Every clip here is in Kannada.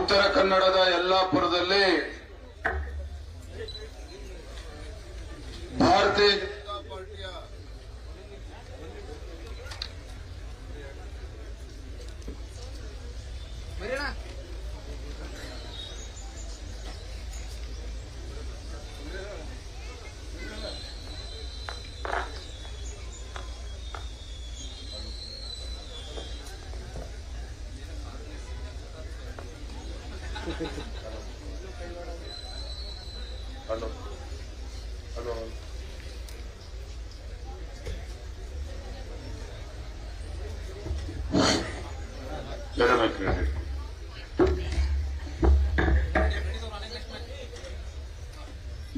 ಉತ್ತರ ಕನ್ನಡದ ಯಲ್ಲಾಪುರದಲ್ಲಿ ಭಾರತೀಯ ಜನತಾ ಪಾರ್ಟಿಯ ಹಲೋ ಹಲೋ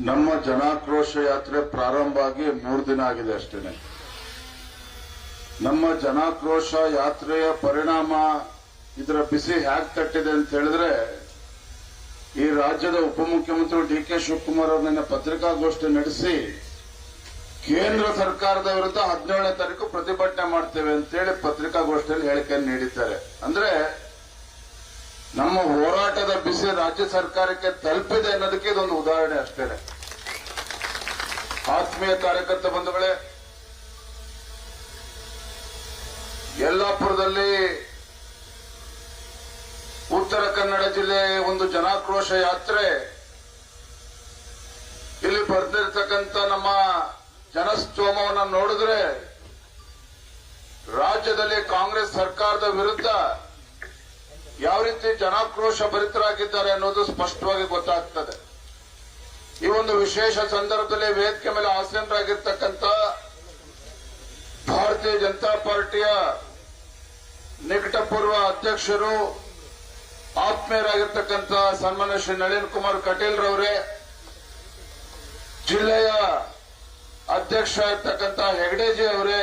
ನಮ್ಮ ಜನಾಕ್ರೋಶ ಯಾತ್ರೆ ಪ್ರಾರಂಭ ಆಗಿ 3 ದಿನ ಆಗಿದೆ ಅಷ್ಟೇನೆ. ನಮ್ಮ ಜನಾಕ್ರೋಶ ಯಾತ್ರೆಯ ಪರಿಣಾಮ ಇದರ ಬಿಸಿ ಹ್ಯಾಕ್ ತಟ್ಟಿದೆ ಅಂತ ಹೇಳಿದ್ರೆ, ಈ ರಾಜ್ಯದ ಉಪಮುಖ್ಯಮಂತ್ರಿ ಡಿ.ಕೆ. ಶಿವಕುಮಾರ್ ಅವರು ನಿನ್ನೆ ಪತ್ರಿಕಾಗೋಷ್ಠಿ ನಡೆಸಿ ಕೇಂದ್ರ ಸರ್ಕಾರದ ವಿರುದ್ಧ 17ನೇ ತಾರೀಕು ಪ್ರತಿಭಟನೆ ಮಾಡ್ತೇವೆ ಅಂತೇಳಿ ಪತ್ರಿಕಾಗೋಷ್ಠಿಯಲ್ಲಿ ಹೇಳಿಕೆಯನ್ನು ನೀಡಿದ್ದಾರೆ. ಅಂದ್ರೆ ನಮ್ಮ ಹೋರಾಟದ ಬಿಸಿ ರಾಜ್ಯ ಸರ್ಕಾರಕ್ಕೆ ತಲುಪಿದೆ ಅನ್ನೋದಕ್ಕೆ ಇದೊಂದು ಉದಾಹರಣೆ ಅಷ್ಟೇನೆ. ಆತ್ಮೀಯ ಕಾರ್ಯಕರ್ತ ಬಂಧುಗಳೇ, ಯಲ್ಲಾಪುರದಲ್ಲಿ ಉತ್ತರ ಕನ್ನಡ ಜಿಲ್ಲೆ ಒಂದು ಜನಾಕ್ರೋಶ ಯಾತ್ರೆ, ಇಲ್ಲಿ ಬರ್ದಿರ್ತಕ್ಕಂಥ ನಮ್ಮ ಜನಸ್ತೋಮವನ್ನು ನೋಡಿದ್ರೆ ರಾಜ್ಯದಲ್ಲಿ ಕಾಂಗ್ರೆಸ್ ಸರ್ಕಾರದ ವಿರುದ್ಧ ಯಾವ ರೀತಿ ಜನಾಕ್ರೋಶ ಭರಿತರಾಗಿದ್ದಾರೆ ಅನ್ನೋದು ಸ್ಪಷ್ಟವಾಗಿ ಗೊತ್ತಾಗ್ತದೆ. ಈ ಒಂದು ವಿಶೇಷ ಸಂದರ್ಭದಲ್ಲಿ ವೇದಿಕೆ ಮೇಲೆ ಆಸೀನರಾಗಿರ್ತಕ್ಕಂಥ ಭಾರತೀಯ ಜನತಾ ಪಾರ್ಟಿಯ ನಿಕಟಪೂರ್ವ ಅಧ್ಯಕ್ಷರು, ಆತ್ಮೀಯರಾಗಿರ್ತಕ್ಕಂಥ ಸನ್ಮಾನ್ಯ ಶ್ರೀ ನಳಿನ್ ಕುಮಾರ್ ಕಟೀಲ್ ರವರೇ, ಜಿಲ್ಲೆಯ ಅಧ್ಯಕ್ಷ ಇರ್ತಕ್ಕಂಥ ಹೆಗಡೆಜಿ ಅವರೇ,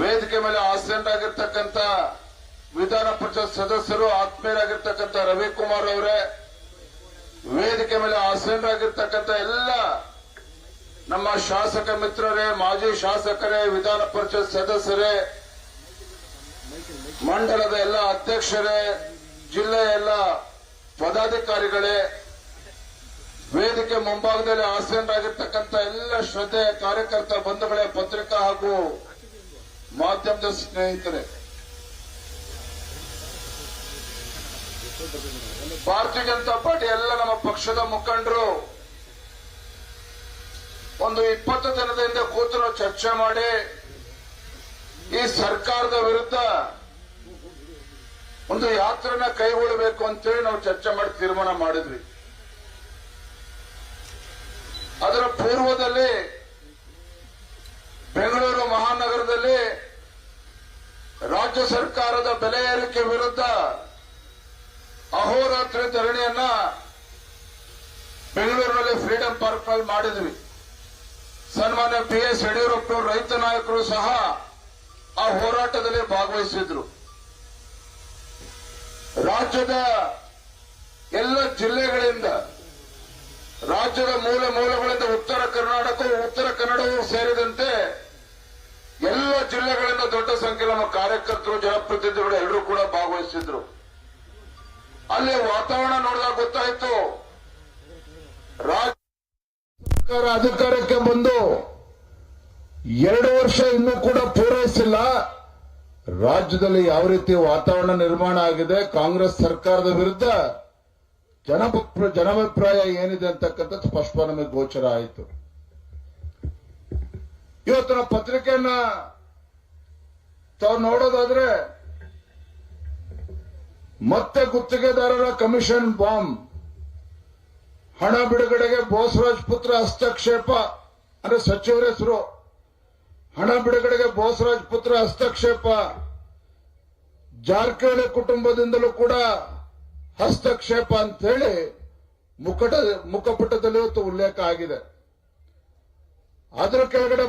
ವೇದಿಕೆ ಮೇಲೆ ಆಸೀನರಾಗಿರ್ತಕ್ಕಂಥ ವಿಧಾನ ಪರಿಷತ್ ಸದಸ್ಯರು ಆತ್ಮೀಯರಾಗಿರ್ತಕ್ಕಂಥ ರವಿಕುಮಾರ್ ಅವರೇ, ವೇದಿಕೆ ಮೇಲೆ ಆಸೀನರಾಗಿರ್ತಕ್ಕಂಥ ಎಲ್ಲ ನಮ್ಮ ಶಾಸಕ ಮಿತ್ರರೇ, ಮಾಜಿ ಶಾಸಕರೇ, ವಿಧಾನ ಪರಿಷತ್ ಸದಸ್ಯರೇ, ಮಂಡಲದ ಎಲ್ಲ ಅಧ್ಯಕ್ಷರೇ, ಜಿಲ್ಲೆಯ ಎಲ್ಲ ಪದಾಧಿಕಾರಿಗಳೇ, ವೇದಿಕೆ ಮುಂಭಾಗದಲ್ಲಿ ಆಸೀನರಾಗಿರ್ತಕ್ಕಂಥ ಎಲ್ಲ ಶ್ರದ್ಧೆಯ ಕಾರ್ಯಕರ್ತ ಬಂಧುಗಳೇ, ಪತ್ರಿಕಾ ಹಾಗೂ ಮಾಧ್ಯಮದ ಸ್ನೇಹಿತರೆ, ಭಾರತೀಯ ಜನತಾ ಪಾರ್ಟಿ ಎಲ್ಲ ನಮ್ಮ ಪಕ್ಷದ ಮುಖಂಡರು ಒಂದು 20 ದಿನದ ಹಿಂದೆ ಕೂತು ನಾವು ಚರ್ಚೆ ಮಾಡಿ ಈ ಸರ್ಕಾರದ ವಿರುದ್ಧ ಒಂದು ಯಾತ್ರೆನ ಕೈಗೊಳ್ಳಬೇಕು ಅಂತೇಳಿ ನಾವು ಚರ್ಚೆ ಮಾಡಿ ತೀರ್ಮಾನ ಮಾಡಿದ್ವಿ. ಅದರ ಪೂರ್ವದಲ್ಲಿ ಬೆಂಗಳೂರು ಮಹಾನಗರದಲ್ಲಿ ರಾಜ್ಯ ಸರ್ಕಾರದ ಬೆಲೆ ಏರಿಕೆ ವಿರುದ್ಧ ಅಹೋರಾತ್ರಿ ಧರಣಿಯನ್ನ ಬೆಂಗಳೂರಿನಲ್ಲಿ ಫ್ರೀಡಂ ಪಾರ್ಕ್ ನಲ್ಲಿ ಮಾಡಿದ್ವಿ. ಸನ್ಮಾನ್ಯ ಬಿ.ಎಸ್. ಯಡಿಯೂರಪ್ಪ ರೈತ ನಾಯಕರು ಸಹ ಆ ಹೋರಾಟದಲ್ಲಿ ಭಾಗವಹಿಸಿದ್ರು. ರಾಜ್ಯದ ಎಲ್ಲ ಜಿಲ್ಲೆಗಳಿಂದ, ರಾಜ್ಯದ ಮೂಲೆಗಳಿಂದ ಉತ್ತರ ಕನ್ನಡವೂ ಸೇರಿದಂತೆ ಎಲ್ಲ ಜಿಲ್ಲೆಗಳಿಂದ ದೊಡ್ಡ ಸಂಖ್ಯೆಯಲ್ಲಿ ನಮ್ಮ ಕಾರ್ಯಕರ್ತರು, ಜನಪ್ರತಿನಿಧಿಗಳು ಎಲ್ಲರೂ ಕೂಡ ಭಾಗವಹಿಸಿದ್ರು. ಅಲ್ಲಿ ವಾತಾವರಣ ನೋಡಿದಾಗ ಗೊತ್ತಾಯಿತು, ರಾಜ್ಯ ಸರ್ಕಾರ ಅಧಿಕಾರಕ್ಕೆ ಬಂದು 2 ವರ್ಷ ಇನ್ನೂ ಕೂಡ ಪೂರೈಸಿಲ್ಲ. ರಾಜ್ಯದಲ್ಲಿ ಯಾವ ರೀತಿ ವಾತಾವರಣ ನಿರ್ಮಾಣ ಆಗಿದೆ, ಕಾಂಗ್ರೆಸ್ ಸರ್ಕಾರದ ವಿರುದ್ಧ ಜನಾಭಿಪ್ರಾಯ ಏನಿದೆ ಅಂತಕ್ಕಂಥದ್ದು ಸ್ಪಷ್ಟವಾಗಿ ನಮಗೆ ಗೋಚರ ಆಯಿತು. ಇವತ್ತಿನ ಪತ್ರಿಕೆಯನ್ನ ತಾವು ನೋಡೋದಾದ್ರೆ, ಮತ್ತೆ ಗುತ್ತಿಗೆದಾರರ ಕಮಿಷನ್ ಬಾಂಬ್, ಹಣ ಬಿಡುಗಡೆಗೆ ಬೋಸರಾಜ್ ಪುತ್ರ ಹಸ್ತಕ್ಷೇಪ, ಅಂದ್ರೆ ಸಚಿವರ ಹೆಸರು, ಹಣ ಬಿಡುಗಡೆಗೆ ಬೋಸರಾಜ್ ಪುತ್ರ ಹಸ್ತಕ್ಷೇಪ, ಜಾರಕಿಹೊಳಿ ಕುಟುಂಬದಿಂದಲೂ ಕೂಡ ಹಸ್ತಕ್ಷೇಪ ಅಂತ ಹೇಳಿ ಮುಖಪುಟದಲ್ಲಿ ಇವತ್ತು ಉಲ್ಲೇಖ ಆಗಿದೆ. ಅದರ ಕೆಳಗಡೆ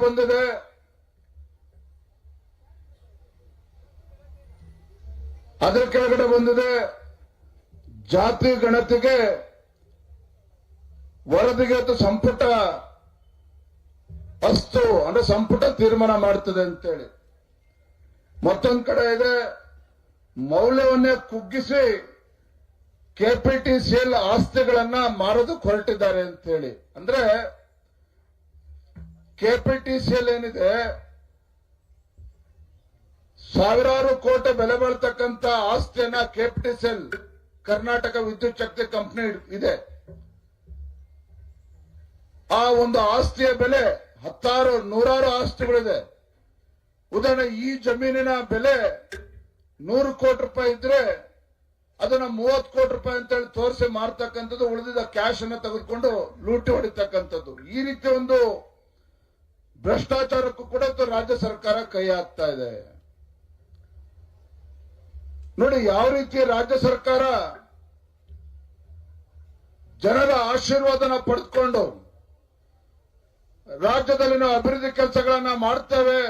ಬಂದಿದೆ ಜಾತಿ ಗಣತಿಗೆ ವರದಿಗೆ ಸಂಪುಟ ಅಸ್ತು, ಅಂದ್ರೆ ಸಂಪುಟ ತೀರ್ಮಾನ ಮಾಡ್ತದೆ ಅಂತೇಳಿ. ಮತ್ತೊಂದು ಕಡೆ ಇದೆ, ಮೌಲ್ಯವನ್ನೇ ಕುಗ್ಗಿಸಿ ಕೆಪಿಟಿಸಿಎಲ್ ಆಸ್ತಿಗಳನ್ನ ಮಾರೋದಕ್ಕೆ ಹೊರಟಿದ್ದಾರೆ ಅಂತ ಹೇಳಿ. ಅಂದ್ರೆ ಕೆಪಿಟಿಸಿಎಲ್ ಏನಿದೆ, ಸಾವಿರಾರು ಕೋಟಿ ಬೆಲೆ ಬಾಳ್ತಕ್ಕಂತ ಆಸ್ತಿಯನ್ನ ಕೆಪಿಟಿಸಿಎಲ್ ಕರ್ನಾಟಕ ವಿದ್ಯುತ್ ಶಕ್ತಿ ಕಂಪನಿ ಇದೆ. ಆ ಒಂದು ಆಸ್ತಿಯ ಬೆಲೆ ನೂರಾರು ಆಸ್ತಿಗಳಿದೆ. ಉದಾಹರಣೆ, ಈ ಜಮೀನಿನ ಬೆಲೆ 100 ಕೋಟಿ ರೂಪಾಯಿ ಇದ್ರೆ ಅದನ್ನ 30 ಕೋಟಿ ರೂಪಾಯಿ ಅಂತೇಳಿ ತೋರಿಸಿ ಮಾರ್ತಕ್ಕಂಥದ್ದು, ಉಳಿದಿದ್ದ ಕ್ಯಾಶ್ ಅನ್ನ ತೆಗೆದುಕೊಂಡು ಲೂಟಿ ಹೊಡಿತಕ್ಕಂಥದ್ದು. ಈ ರೀತಿ ಒಂದು ಭ್ರಷ್ಟಾಚಾರಕ್ಕೂ ಕೂಡ ರಾಜ್ಯ ಸರ್ಕಾರ ಕೈ ಹಾಕ್ತಾ ಇದೆ. ನೋಡಿ ಯಾವ ರೀತಿ ರಾಜ್ಯ ಸರ್ಕಾರ ಜನರ ಆಶೀರ್ವಾದನ ಪಡೆದುಕೊಂಡು ರಾಜ್ಯದಲ್ಲಿ ನಾವು ಅಭಿವೃದ್ಧಿ ಕೆಲಸಗಳನ್ನ ಮಾಡ್ತೇವೆ,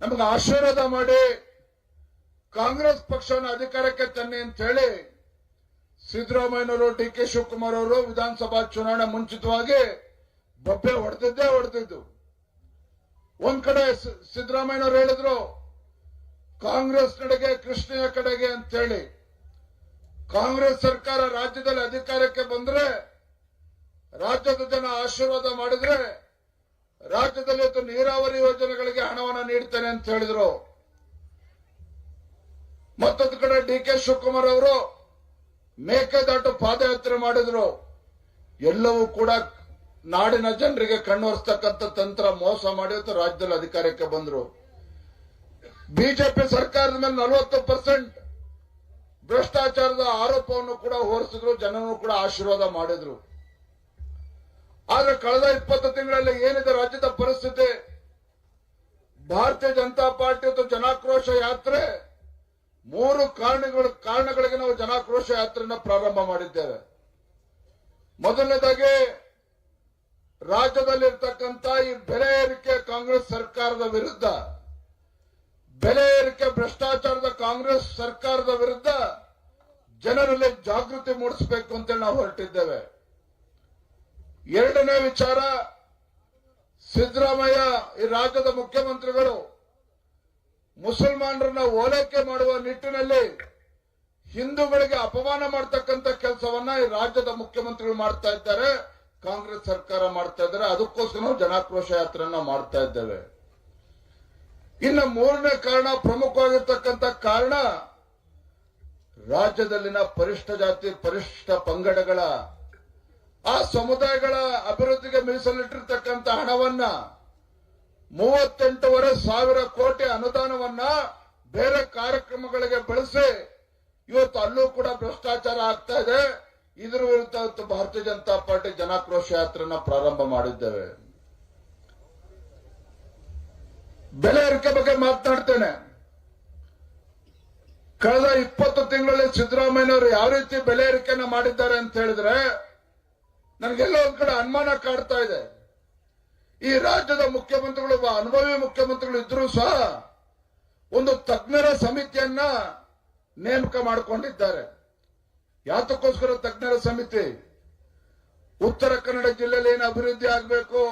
ನಮಗೆ ಆಶೀರ್ವಾದ ಮಾಡಿ ಕಾಂಗ್ರೆಸ್ ಪಕ್ಷವನ್ನು ಅಧಿಕಾರಕ್ಕೆ ತನ್ನಿ ಅಂತ ಹೇಳಿ ಸಿದ್ದರಾಮಯ್ಯನವರು, ಡಿ ಕೆ ಶಿವಕುಮಾರ್ ಅವರು ವಿಧಾನಸಭಾ ಚುನಾವಣೆ ಮುಂಚಿತವಾಗಿ ಬೊಬ್ಬೆ ಹೊಡೆದಿದ್ದು. ಒಂದ್ ಕಡೆ ಸಿದ್ದರಾಮಯ್ಯನವರು ಹೇಳಿದ್ರು ಕಾಂಗ್ರೆಸ್ ಕಡೆಗೆ, ಕೃಷ್ಣಯ್ಯ ಕಡೆಗೆ ಅಂತ ಹೇಳಿ. ಕಾಂಗ್ರೆಸ್ ಸರ್ಕಾರ ರಾಜ್ಯದಲ್ಲಿ ಅಧಿಕಾರಕ್ಕೆ ಬಂದ್ರೆ, ರಾಜ್ಯದ ಜನ ಆಶೀರ್ವಾದ ಮಾಡಿದ್ರೆ ರಾಜ್ಯದಲ್ಲಿ ನೀರಾವರಿ ಯೋಜನೆಗಳಿಗೆ ಹಣವನ್ನು ನೀಡ್ತೇನೆ ಅಂತ ಹೇಳಿದ್ರು. ಮತ್ತೊಂದು ಕಡೆ ಡಿ ಕೆ ಶಿವಕುಮಾರ್ ಅವರು ಮೇಕೆದಾಟು ಪಾದಯಾತ್ರೆ ಮಾಡಿದ್ರು. ಎಲ್ಲವೂ ಕೂಡ ನಾಡಿನ ಜನರಿಗೆ ಕಣ್ಣೊರೆಸ್ತಕ್ಕಂಥ ತಂತ್ರ ಮೋಸ ಮಾಡಿ ರಾಜ್ಯದಲ್ಲಿ ಅಧಿಕಾರಕ್ಕೆ ಬಂದ್ರು. ಬಿಜೆಪಿ ಸರ್ಕಾರದ ಮೇಲೆ 40% ಭ್ರಷ್ಟಾಚಾರದ ಆರೋಪವನ್ನು ಕೂಡ ಹೊರಿಸಿದ್ರು, ಜನರು ಕೂಡ ಆಶೀರ್ವಾದ ಮಾಡಿದ್ರು. ಆದ್ರೆ ಕಳೆದ 20 ತಿಂಗಳಲ್ಲಿ ಏನಿದೆ ರಾಜ್ಯದ ಪರಿಸ್ಥಿತಿ, ಭಾರತೀಯ ಜನತಾ ಪಾರ್ಟಿ ಮತ್ತು ಜನಾಕ್ರೋಶ ಯಾತ್ರೆ 3 ಕಾರಣಗಳಿಗೆ ನಾವು ಜನಾಕ್ರೋಶ ಯಾತ್ರೆಯನ್ನು ಪ್ರಾರಂಭ ಮಾಡಿದ್ದೇವೆ. ಮೊದಲನೇದಾಗಿ, ರಾಜ್ಯದಲ್ಲಿರ್ತಕ್ಕಂಥ ಈ ಬೆಲೆ ಏರಿಕೆ ಕಾಂಗ್ರೆಸ್ ಸರ್ಕಾರದ ವಿರುದ್ಧ, ಬೆಲೆ ಏರಿಕೆ ಭ್ರಷ್ಟಾಚಾರದ ಕಾಂಗ್ರೆಸ್ ಸರ್ಕಾರದ ವಿರುದ್ಧ ಜನರಲ್ಲಿ ಜಾಗೃತಿ ಮೂಡಿಸಬೇಕು ಅಂತೇಳಿ ನಾವು ಹೊರಟಿದ್ದೇವೆ. ಎರಡನೇ ವಿಚಾರ, ಸಿದ್ದರಾಮಯ್ಯ ಈ ರಾಜ್ಯದ ಮುಖ್ಯಮಂತ್ರಿಗಳು ಮುಸಲ್ಮಾನರನ್ನ ಓಲೈಕೆ ಮಾಡುವ ನಿಟ್ಟಿನಲ್ಲಿ ಹಿಂದೂಗಳಿಗೆ ಅಪಮಾನ ಮಾಡತಕ್ಕಂತ ಕೆಲಸವನ್ನ ಈ ರಾಜ್ಯದ ಮುಖ್ಯಮಂತ್ರಿಗಳು ಮಾಡ್ತಾ ಇದ್ದಾರೆ, ಕಾಂಗ್ರೆಸ್ ಸರ್ಕಾರ ಮಾಡ್ತಾ ಇದ್ದಾರೆ. ಅದಕ್ಕೋಸ್ಕರ ನಾವು ಜನಾಕ್ರೋಶ ಯಾತ್ರೆಯನ್ನ ಮಾಡ್ತಾ ಇದ್ದೇವೆ. ಇನ್ನು ಮೂರನೇ ಕಾರಣ, ಪ್ರಮುಖವಾಗಿರ್ತಕ್ಕಂಥ ಕಾರಣ, ರಾಜ್ಯದಲ್ಲಿನ ಪರಿಷ್ಠ ಜಾತಿ ಪರಿಷ್ಠ ಪಂಗಡಗಳ ಆ ಸಮುದಾಯಗಳ ಅಭಿವೃದ್ಧಿಗೆ ಮೀಸಲಿಟ್ಟಿರ್ತಕ್ಕಂಥ ಹಣವನ್ನ 38,500 ಕೋಟಿ ಅನುದಾನವನ್ನ ಬೇರೆ ಕಾರ್ಯಕ್ರಮಗಳಿಗೆ ಬಳಸಿ ಇವತ್ತು ಅಲ್ಲೂ ಕೂಡ ಭ್ರಷ್ಟಾಚಾರ ಆಗ್ತಾ ಇದೆ. ಇದರ ವಿರುದ್ಧ ಭಾರತೀಯ ಜನತಾ ಪಾರ್ಟಿ ಜನಾಕ್ರೋಶ ಯಾತ್ರೆಯನ್ನ ಪ್ರಾರಂಭ ಮಾಡಿದ್ದೇವೆ. ಬೆಲೆ ಏರಿಕೆ ಬಗ್ಗೆ ಮಾತನಾಡ್ತೇನೆ. ಕಳೆದ 20 ತಿಂಗಳಲ್ಲಿ ಸಿದ್ದರಾಮಯ್ಯನವರು ಯಾವ ರೀತಿ ಬೆಲೆ ಏರಿಕೆಯನ್ನ ಮಾಡಿದ್ದಾರೆ ಅಂತ ಹೇಳಿದ್ರೆ ನನಗೆಲ್ಲ ಒಂದ್ ಕಡೆ ಅನುಮಾನ ಕಾಡ್ತಾ ಇದೆ. ಈ ರಾಜ್ಯದ ಮುಖ್ಯಮಂತ್ರಿಗಳು, ಅನುಭವಿ ಮುಖ್ಯಮಂತ್ರಿಗಳು ಇದ್ರೂ ಸಹ ಒಂದು ತಜ್ಞರ ಸಮಿತಿಯನ್ನ ನೇಮಕ ಮಾಡಿಕೊಂಡಿದ್ದಾರೆ. ಯಾತಕ್ಕೋಸ್ಕರ ತಜ್ಞರ ಸಮಿತಿ? ಉತ್ತರ ಕನ್ನಡ ಜಿಲ್ಲೆಯಲ್ಲಿ ಏನು ಅಭಿವೃದ್ಧಿ ಆಗಬೇಕು,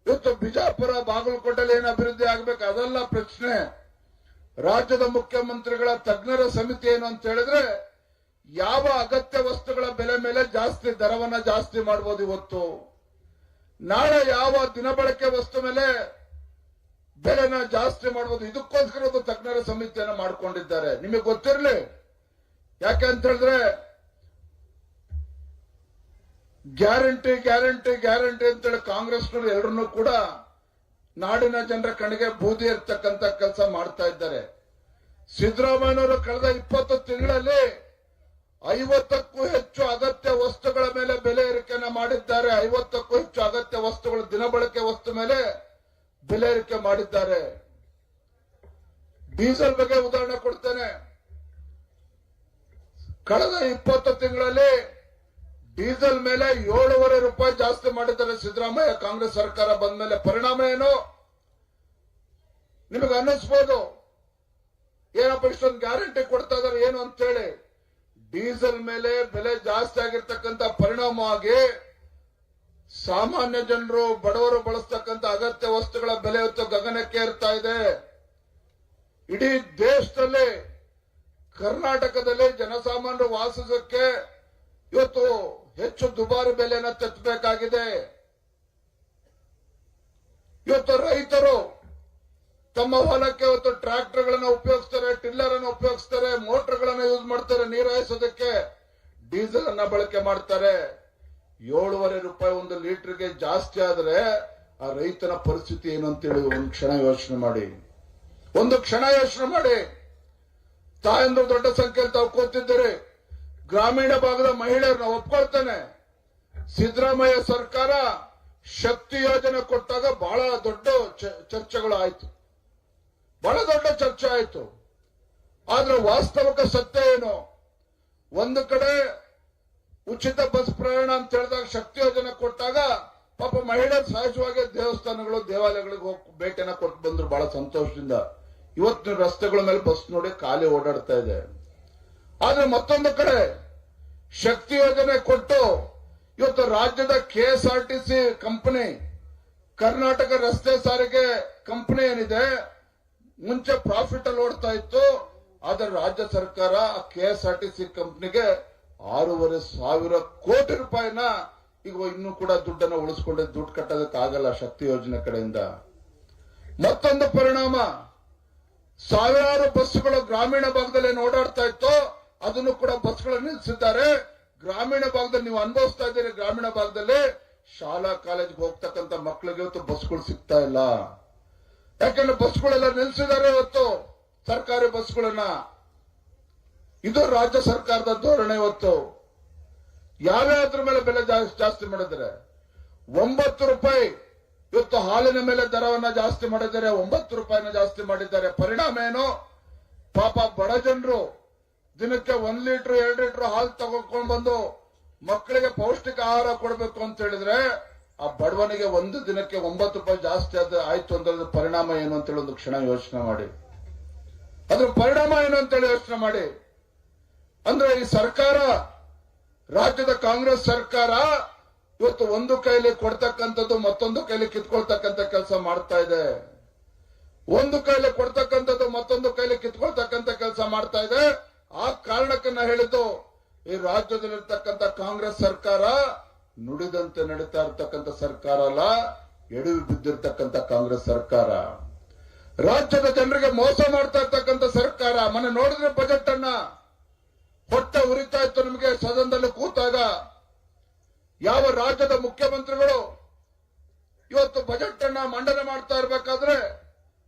ಇವತ್ತು ಬಿಜಾಪುರ ಬಾಗಲಕೋಟೆಯಲ್ಲಿ ಏನು ಅಭಿವೃದ್ಧಿ ಆಗಬೇಕು, ಅದೆಲ್ಲ ಪ್ರಶ್ನೆ. ರಾಜ್ಯದ ಮುಖ್ಯಮಂತ್ರಿಗಳ ತಜ್ಞರ ಸಮಿತಿ ಏನು ಅಂತ ಹೇಳಿದ್ರೆ, ಯಾವ ಅಗತ್ಯ ವಸ್ತುಗಳ ಬೆಲೆ ಮೇಲೆ ದರವನ್ನ ಜಾಸ್ತಿ ಮಾಡಬಹುದು ಇವತ್ತು, ನಾಳೆ ಯಾವ ದಿನಬಳಕೆ ವಸ್ತು ಮೇಲೆ ಬೆಲೆನ ಜಾಸ್ತಿ ಮಾಡಬಹುದು, ಇದಕ್ಕೋಸ್ಕರ ಒಂದು ತಜ್ಞರ ಸಮಿತಿಯನ್ನು ಮಾಡಿಕೊಂಡಿದ್ದಾರೆ. ನಿಮಗೆ ಗೊತ್ತಿರಲಿ, ಯಾಕೆ ಅಂತ ಹೇಳಿದ್ರೆ ಗ್ಯಾರಂಟಿ ಗ್ಯಾರಂಟಿ ಗ್ಯಾರಂಟಿ ಅಂತೇಳಿ ಕಾಂಗ್ರೆಸ್ನವರು ಎಲ್ಲರನ್ನೂ ಕೂಡ ನಾಡಿನ ಜನರ ಕಣ್ಣಿಗೆ ಬೂದಿ ಇರ್ತಕ್ಕಂಥ ಕೆಲಸ ಮಾಡ್ತಾ ಇದ್ದಾರೆ. ಸಿದ್ದರಾಮಯ್ಯನವರು ಕಳೆದ 20 ತಿಂಗಳಲ್ಲಿ 50ಕ್ಕೂ ಹೆಚ್ಚು ಅಗತ್ಯ ವಸ್ತುಗಳ ಮೇಲೆ ಬೆಲೆ ಏರಿಕೆಯನ್ನ ಮಾಡಿದ್ದಾರೆ. 50ಕ್ಕೂ ಹೆಚ್ಚು ಅಗತ್ಯ ವಸ್ತುಗಳು, ದಿನಬಳಕೆ ವಸ್ತು ಮೇಲೆ ಬೆಲೆ ಏರಿಕೆ ಮಾಡಿದ್ದಾರೆ. ಡೀಸೆಲ್ ಬಗ್ಗೆ ಉದಾಹರಣೆ ಕೊಡ್ತೇನೆ. ಕಳೆದ 20 ತಿಂಗಳಲ್ಲಿ ಡೀಸೆಲ್ ಮೇಲೆ 7.5 ರೂಪಾಯಿ ಜಾಸ್ತಿ ಮಾಡಿದ್ದಾರೆ ಸಿದ್ದರಾಮಯ್ಯ ಕಾಂಗ್ರೆಸ್ ಸರ್ಕಾರ ಬಂದ ಮೇಲೆ. ಪರಿಣಾಮ ಏನು ನಿಮಗೆ ಅನ್ನಿಸ್ಬೋದು, ಏನಪ್ಪ ಇಷ್ಟೊಂದು ಗ್ಯಾರಂಟಿ ಕೊಡ್ತಾ ಇದಾರೆ ಏನು ಅಂತೇಳಿ. ಡೀಸೆಲ್ ಮೇಲೆ ಬೆಲೆ ಜಾಸ್ತಿ ಆಗಿರ್ತಕ್ಕಂಥ ಪರಿಣಾಮವಾಗಿ ಸಾಮಾನ್ಯ ಜನರು, ಬಡವರು ಬಳಸ್ತಕ್ಕಂಥ ಅಗತ್ಯ ವಸ್ತುಗಳ ಬೆಲೆ ಇವತ್ತು ಗಗನಕ್ಕೆ ಏರ್ತಾ ಇದೆ. ಇಡೀ ದೇಶದಲ್ಲಿ ಕರ್ನಾಟಕದಲ್ಲಿ ಜನಸಾಮಾನ್ಯರು ವಾಸಿಸಕ್ಕೆ ಇವತ್ತು ಹೆಚ್ಚು ದುಬಾರಿ ಬೆಲೆನ ತೆತ್ತಬೇಕಾಗಿದೆ. ಇವತ್ತು ರೈತರು ತಮ್ಮ ಹೊಲಕ್ಕೆ ಇವತ್ತು ಟ್ರಾಕ್ಟರ್ಗಳನ್ನ ಉಪಯೋಗಿಸ್ತಾರೆ, ಟಿಲ್ಲರ್ ಅನ್ನು ಉಪಯೋಗಿಸ್ತಾರೆ, ಮೋಟರ್ಗಳನ್ನ ಯೂಸ್ ಮಾಡ್ತಾರೆ, ನೀರು ಹಾಯಿಸೋದಕ್ಕೆ ಡೀಸೆಲ್ ಅನ್ನ ಬಳಕೆ ಮಾಡ್ತಾರೆ. 7.5 ರೂಪಾಯಿ ಒಂದು ಲೀಟರ್ಗೆ ಜಾಸ್ತಿ ಆದ್ರೆ ಆ ರೈತನ ಪರಿಸ್ಥಿತಿ ಏನು ಅಂತೇಳಿ ಒಂದು ಕ್ಷಣ ಯೋಚನೆ ಮಾಡಿ. ತಾಯಂದ್ರು ದೊಡ್ಡ ಸಂಖ್ಯೆಯಲ್ಲಿ ತಾವು ಕೂತಿದ್ದೀರಿ. ಗ್ರಾಮೀಣ ಭಾಗದ ಮಹಿಳೆಯರನ್ನ ಒಪ್ಕೊಳ್ತಾನೆ. ಸಿದ್ದರಾಮಯ್ಯ ಸರ್ಕಾರ ಶಕ್ತಿ ಯೋಜನೆ ಕೊಟ್ಟಾಗ ಬಹಳ ದೊಡ್ಡ ಚರ್ಚೆಗಳು ಆಯ್ತು, ಬಹಳ ದೊಡ್ಡ ಚರ್ಚೆ ಆಯ್ತು. ಆದ್ರೆ ವಾಸ್ತವಿಕ ಸತ್ಯ ಏನು? ಒಂದು ಕಡೆ ಉಚಿತ ಬಸ್ ಪ್ರಯಾಣ ಅಂತ ಹೇಳಿದಾಗ ಶಕ್ತಿ ಯೋಜನೆ ಕೊಟ್ಟಾಗ ಪಾಪ ಮಹಿಳೆಯರು ಸಹಜವಾಗಿ ದೇವಸ್ಥಾನಗಳು ದೇವಾಲಯಗಳಿಗೆ ಹೋಗಿ ಭೇಟಿಯನ್ನ ಕೊಟ್ಟು ಬಂದ್ರು ಬಹಳ ಸಂತೋಷದಿಂದ. ಇವತ್ತಿನ ರಸ್ತೆಗಳ ಮೇಲೆ ಬಸ್ ನೋಡಿ ಖಾಲಿ ಓಡಾಡ್ತಾ ಇದೆ. ಆದ್ರೆ ಮತ್ತೊಂದು ಕಡೆ ಶಕ್ತಿ ಯೋಜನೆ ಕೊಟ್ಟು ಇವತ್ತು ರಾಜ್ಯದ KSRTC ಕಂಪನಿ, ಕರ್ನಾಟಕ ರಸ್ತೆ ಸಾರಿಗೆ ಕಂಪನಿ ಏನಿದೆ, ಮುಂಚೆ ಪ್ರಾಫಿಟ್ ಅಲ್ಲಿ ಓಡ್ತಾ ಇತ್ತು. ಆದ್ರೆ ರಾಜ್ಯ ಸರ್ಕಾರ KSRTC ಕಂಪನಿಗೆ 6,500 ಕೋಟಿ ರೂಪಾಯಿನ ಈಗ ಇನ್ನೂ ಕೂಡ ದುಡ್ಡನ್ನು ಉಳಿಸ್ಕೊಂಡೆ, ದುಡ್ಡು ಕಟ್ಟೋದಕ್ಕಾಗಲ್ಲ ಶಕ್ತಿ ಯೋಜನೆ ಕಡೆಯಿಂದ. ಮತ್ತೊಂದು ಪರಿಣಾಮ, ಸಾವಿರಾರು ಬಸ್ಸುಗಳು ಗ್ರಾಮೀಣ ಭಾಗದಲ್ಲಿ ಏನು ಓಡಾಡ್ತಾ ಇತ್ತು ಅದನ್ನು ಕೂಡ ಬಸ್ಗಳನ್ನು ನಿಲ್ಲಿಸಿದ್ದಾರೆ. ಗ್ರಾಮೀಣ ಭಾಗದಲ್ಲಿ ನೀವು ಅನುಭವಿಸ್ತಾ ಇದ್ದೀರಿ. ಗ್ರಾಮೀಣ ಭಾಗದಲ್ಲಿ ಶಾಲಾ ಕಾಲೇಜ್ಗೆ ಹೋಗ್ತಕ್ಕಂಥ ಮಕ್ಕಳಿಗೆ ಇವತ್ತು ಬಸ್ಗಳು ಸಿಗ್ತಾ ಇಲ್ಲ. ಯಾಕಂದ್ರೆ ಬಸ್ಗಳೆಲ್ಲ ನಿಲ್ಲಿಸಿದ್ದಾರೆ ಇವತ್ತು, ಸರ್ಕಾರಿ ಬಸ್ಗಳನ್ನ. ಇದು ರಾಜ್ಯ ಸರ್ಕಾರದ ಧೋರಣೆ. ಇವತ್ತು ಯಾವ್ಯಾದ್ರ ಮೇಲೆ ಬೆಲೆ ಜಾಸ್ತಿ ಮಾಡಿದ್ರೆ 9 ರೂಪಾಯಿ ಇವತ್ತು ಹಾಲಿನ ಮೇಲೆ ದರವನ್ನ ಜಾಸ್ತಿ ಮಾಡಿದ್ದಾರೆ, 9 ರೂಪಾಯಿನ ಜಾಸ್ತಿ ಮಾಡಿದ್ದಾರೆ. ಪರಿಣಾಮ ಏನು? ಪಾಪ ಬಡ ಜನರು ದಿನಕ್ಕೆ 1 ಲೀಟರ್ 2 ಲೀಟರ್ ಹಾಲು ತಗೊಂಡ್ಕೊಂಡು ಬಂದು ಮಕ್ಕಳಿಗೆ ಪೌಷ್ಟಿಕ ಆಹಾರ ಕೊಡಬೇಕು ಅಂತ ಹೇಳಿದ್ರೆ ಆ ಬಡವನಿಗೆ ಒಂದು ದಿನಕ್ಕೆ 9 ರೂಪಾಯಿ ಜಾಸ್ತಿ ಆಯ್ತು ಅಂದ್ರೆ ಪರಿಣಾಮ ಏನು ಅಂತೇಳಿ ಒಂದು ಕ್ಷಣ ಯೋಚನೆ ಮಾಡಿ. ಅದ್ರ ಪರಿಣಾಮ ಏನು ಅಂತೇಳಿ ಯೋಚನೆ ಮಾಡಿ. ಅಂದ್ರೆ ಈ ಸರ್ಕಾರ, ರಾಜ್ಯದ ಕಾಂಗ್ರೆಸ್ ಸರ್ಕಾರ ಇವತ್ತು ಒಂದು ಕೈಲಿ ಕೊಡ್ತಕ್ಕಂಥದ್ದು ಮತ್ತೊಂದು ಕೈಲಿ ಕಿತ್ಕೊಳ್ತಕ್ಕಂಥ ಕೆಲಸ ಮಾಡ್ತಾ ಇದೆ. ಒಂದು ಕೈಲಿ ಕೊಡ್ತಕ್ಕಂಥದ್ದು ಮತ್ತೊಂದು ಕೈಲಿ ಕಿತ್ಕೊಳ್ತಕ್ಕಂಥ ಕೆಲಸ ಮಾಡ್ತಾ ಇದೆ. ಆ ಕಾರಣಕ್ಕನ್ನ ಹೇಳಿದ್ದು, ಈ ರಾಜ್ಯದಲ್ಲಿರ್ತಕ್ಕಂಥ ಕಾಂಗ್ರೆಸ್ ಸರ್ಕಾರ ನುಡಿದಂತೆ ನಡೀತಾ ಇರ್ತಕ್ಕಂಥ ಸರ್ಕಾರ ಅಲ್ಲ, ಎಡವಿ ಬಿದ್ದಿರ್ತಕ್ಕಂಥ ಕಾಂಗ್ರೆಸ್ ಸರ್ಕಾರ, ರಾಜ್ಯದ ಜನರಿಗೆ ಮೋಸ ಮಾಡ್ತಾ ಇರ್ತಕ್ಕಂಥ ಸರ್ಕಾರ. ಮೊನ್ನೆ ನೋಡಿದ್ರೆ ಬಜೆಟ್ ಅನ್ನ ಹೊಟ್ಟೆ ಉರಿತಾ ಇತ್ತು ನಿಮಗೆ ಸದನದಲ್ಲಿ ಕೂತಾಗ. ಯಾವ ರಾಜ್ಯದ ಮುಖ್ಯಮಂತ್ರಿಗಳು ಇವತ್ತು ಬಜೆಟ್ ಅನ್ನ ಮಂಡನೆ ಮಾಡ್ತಾ ಇರಬೇಕಾದ್ರೆ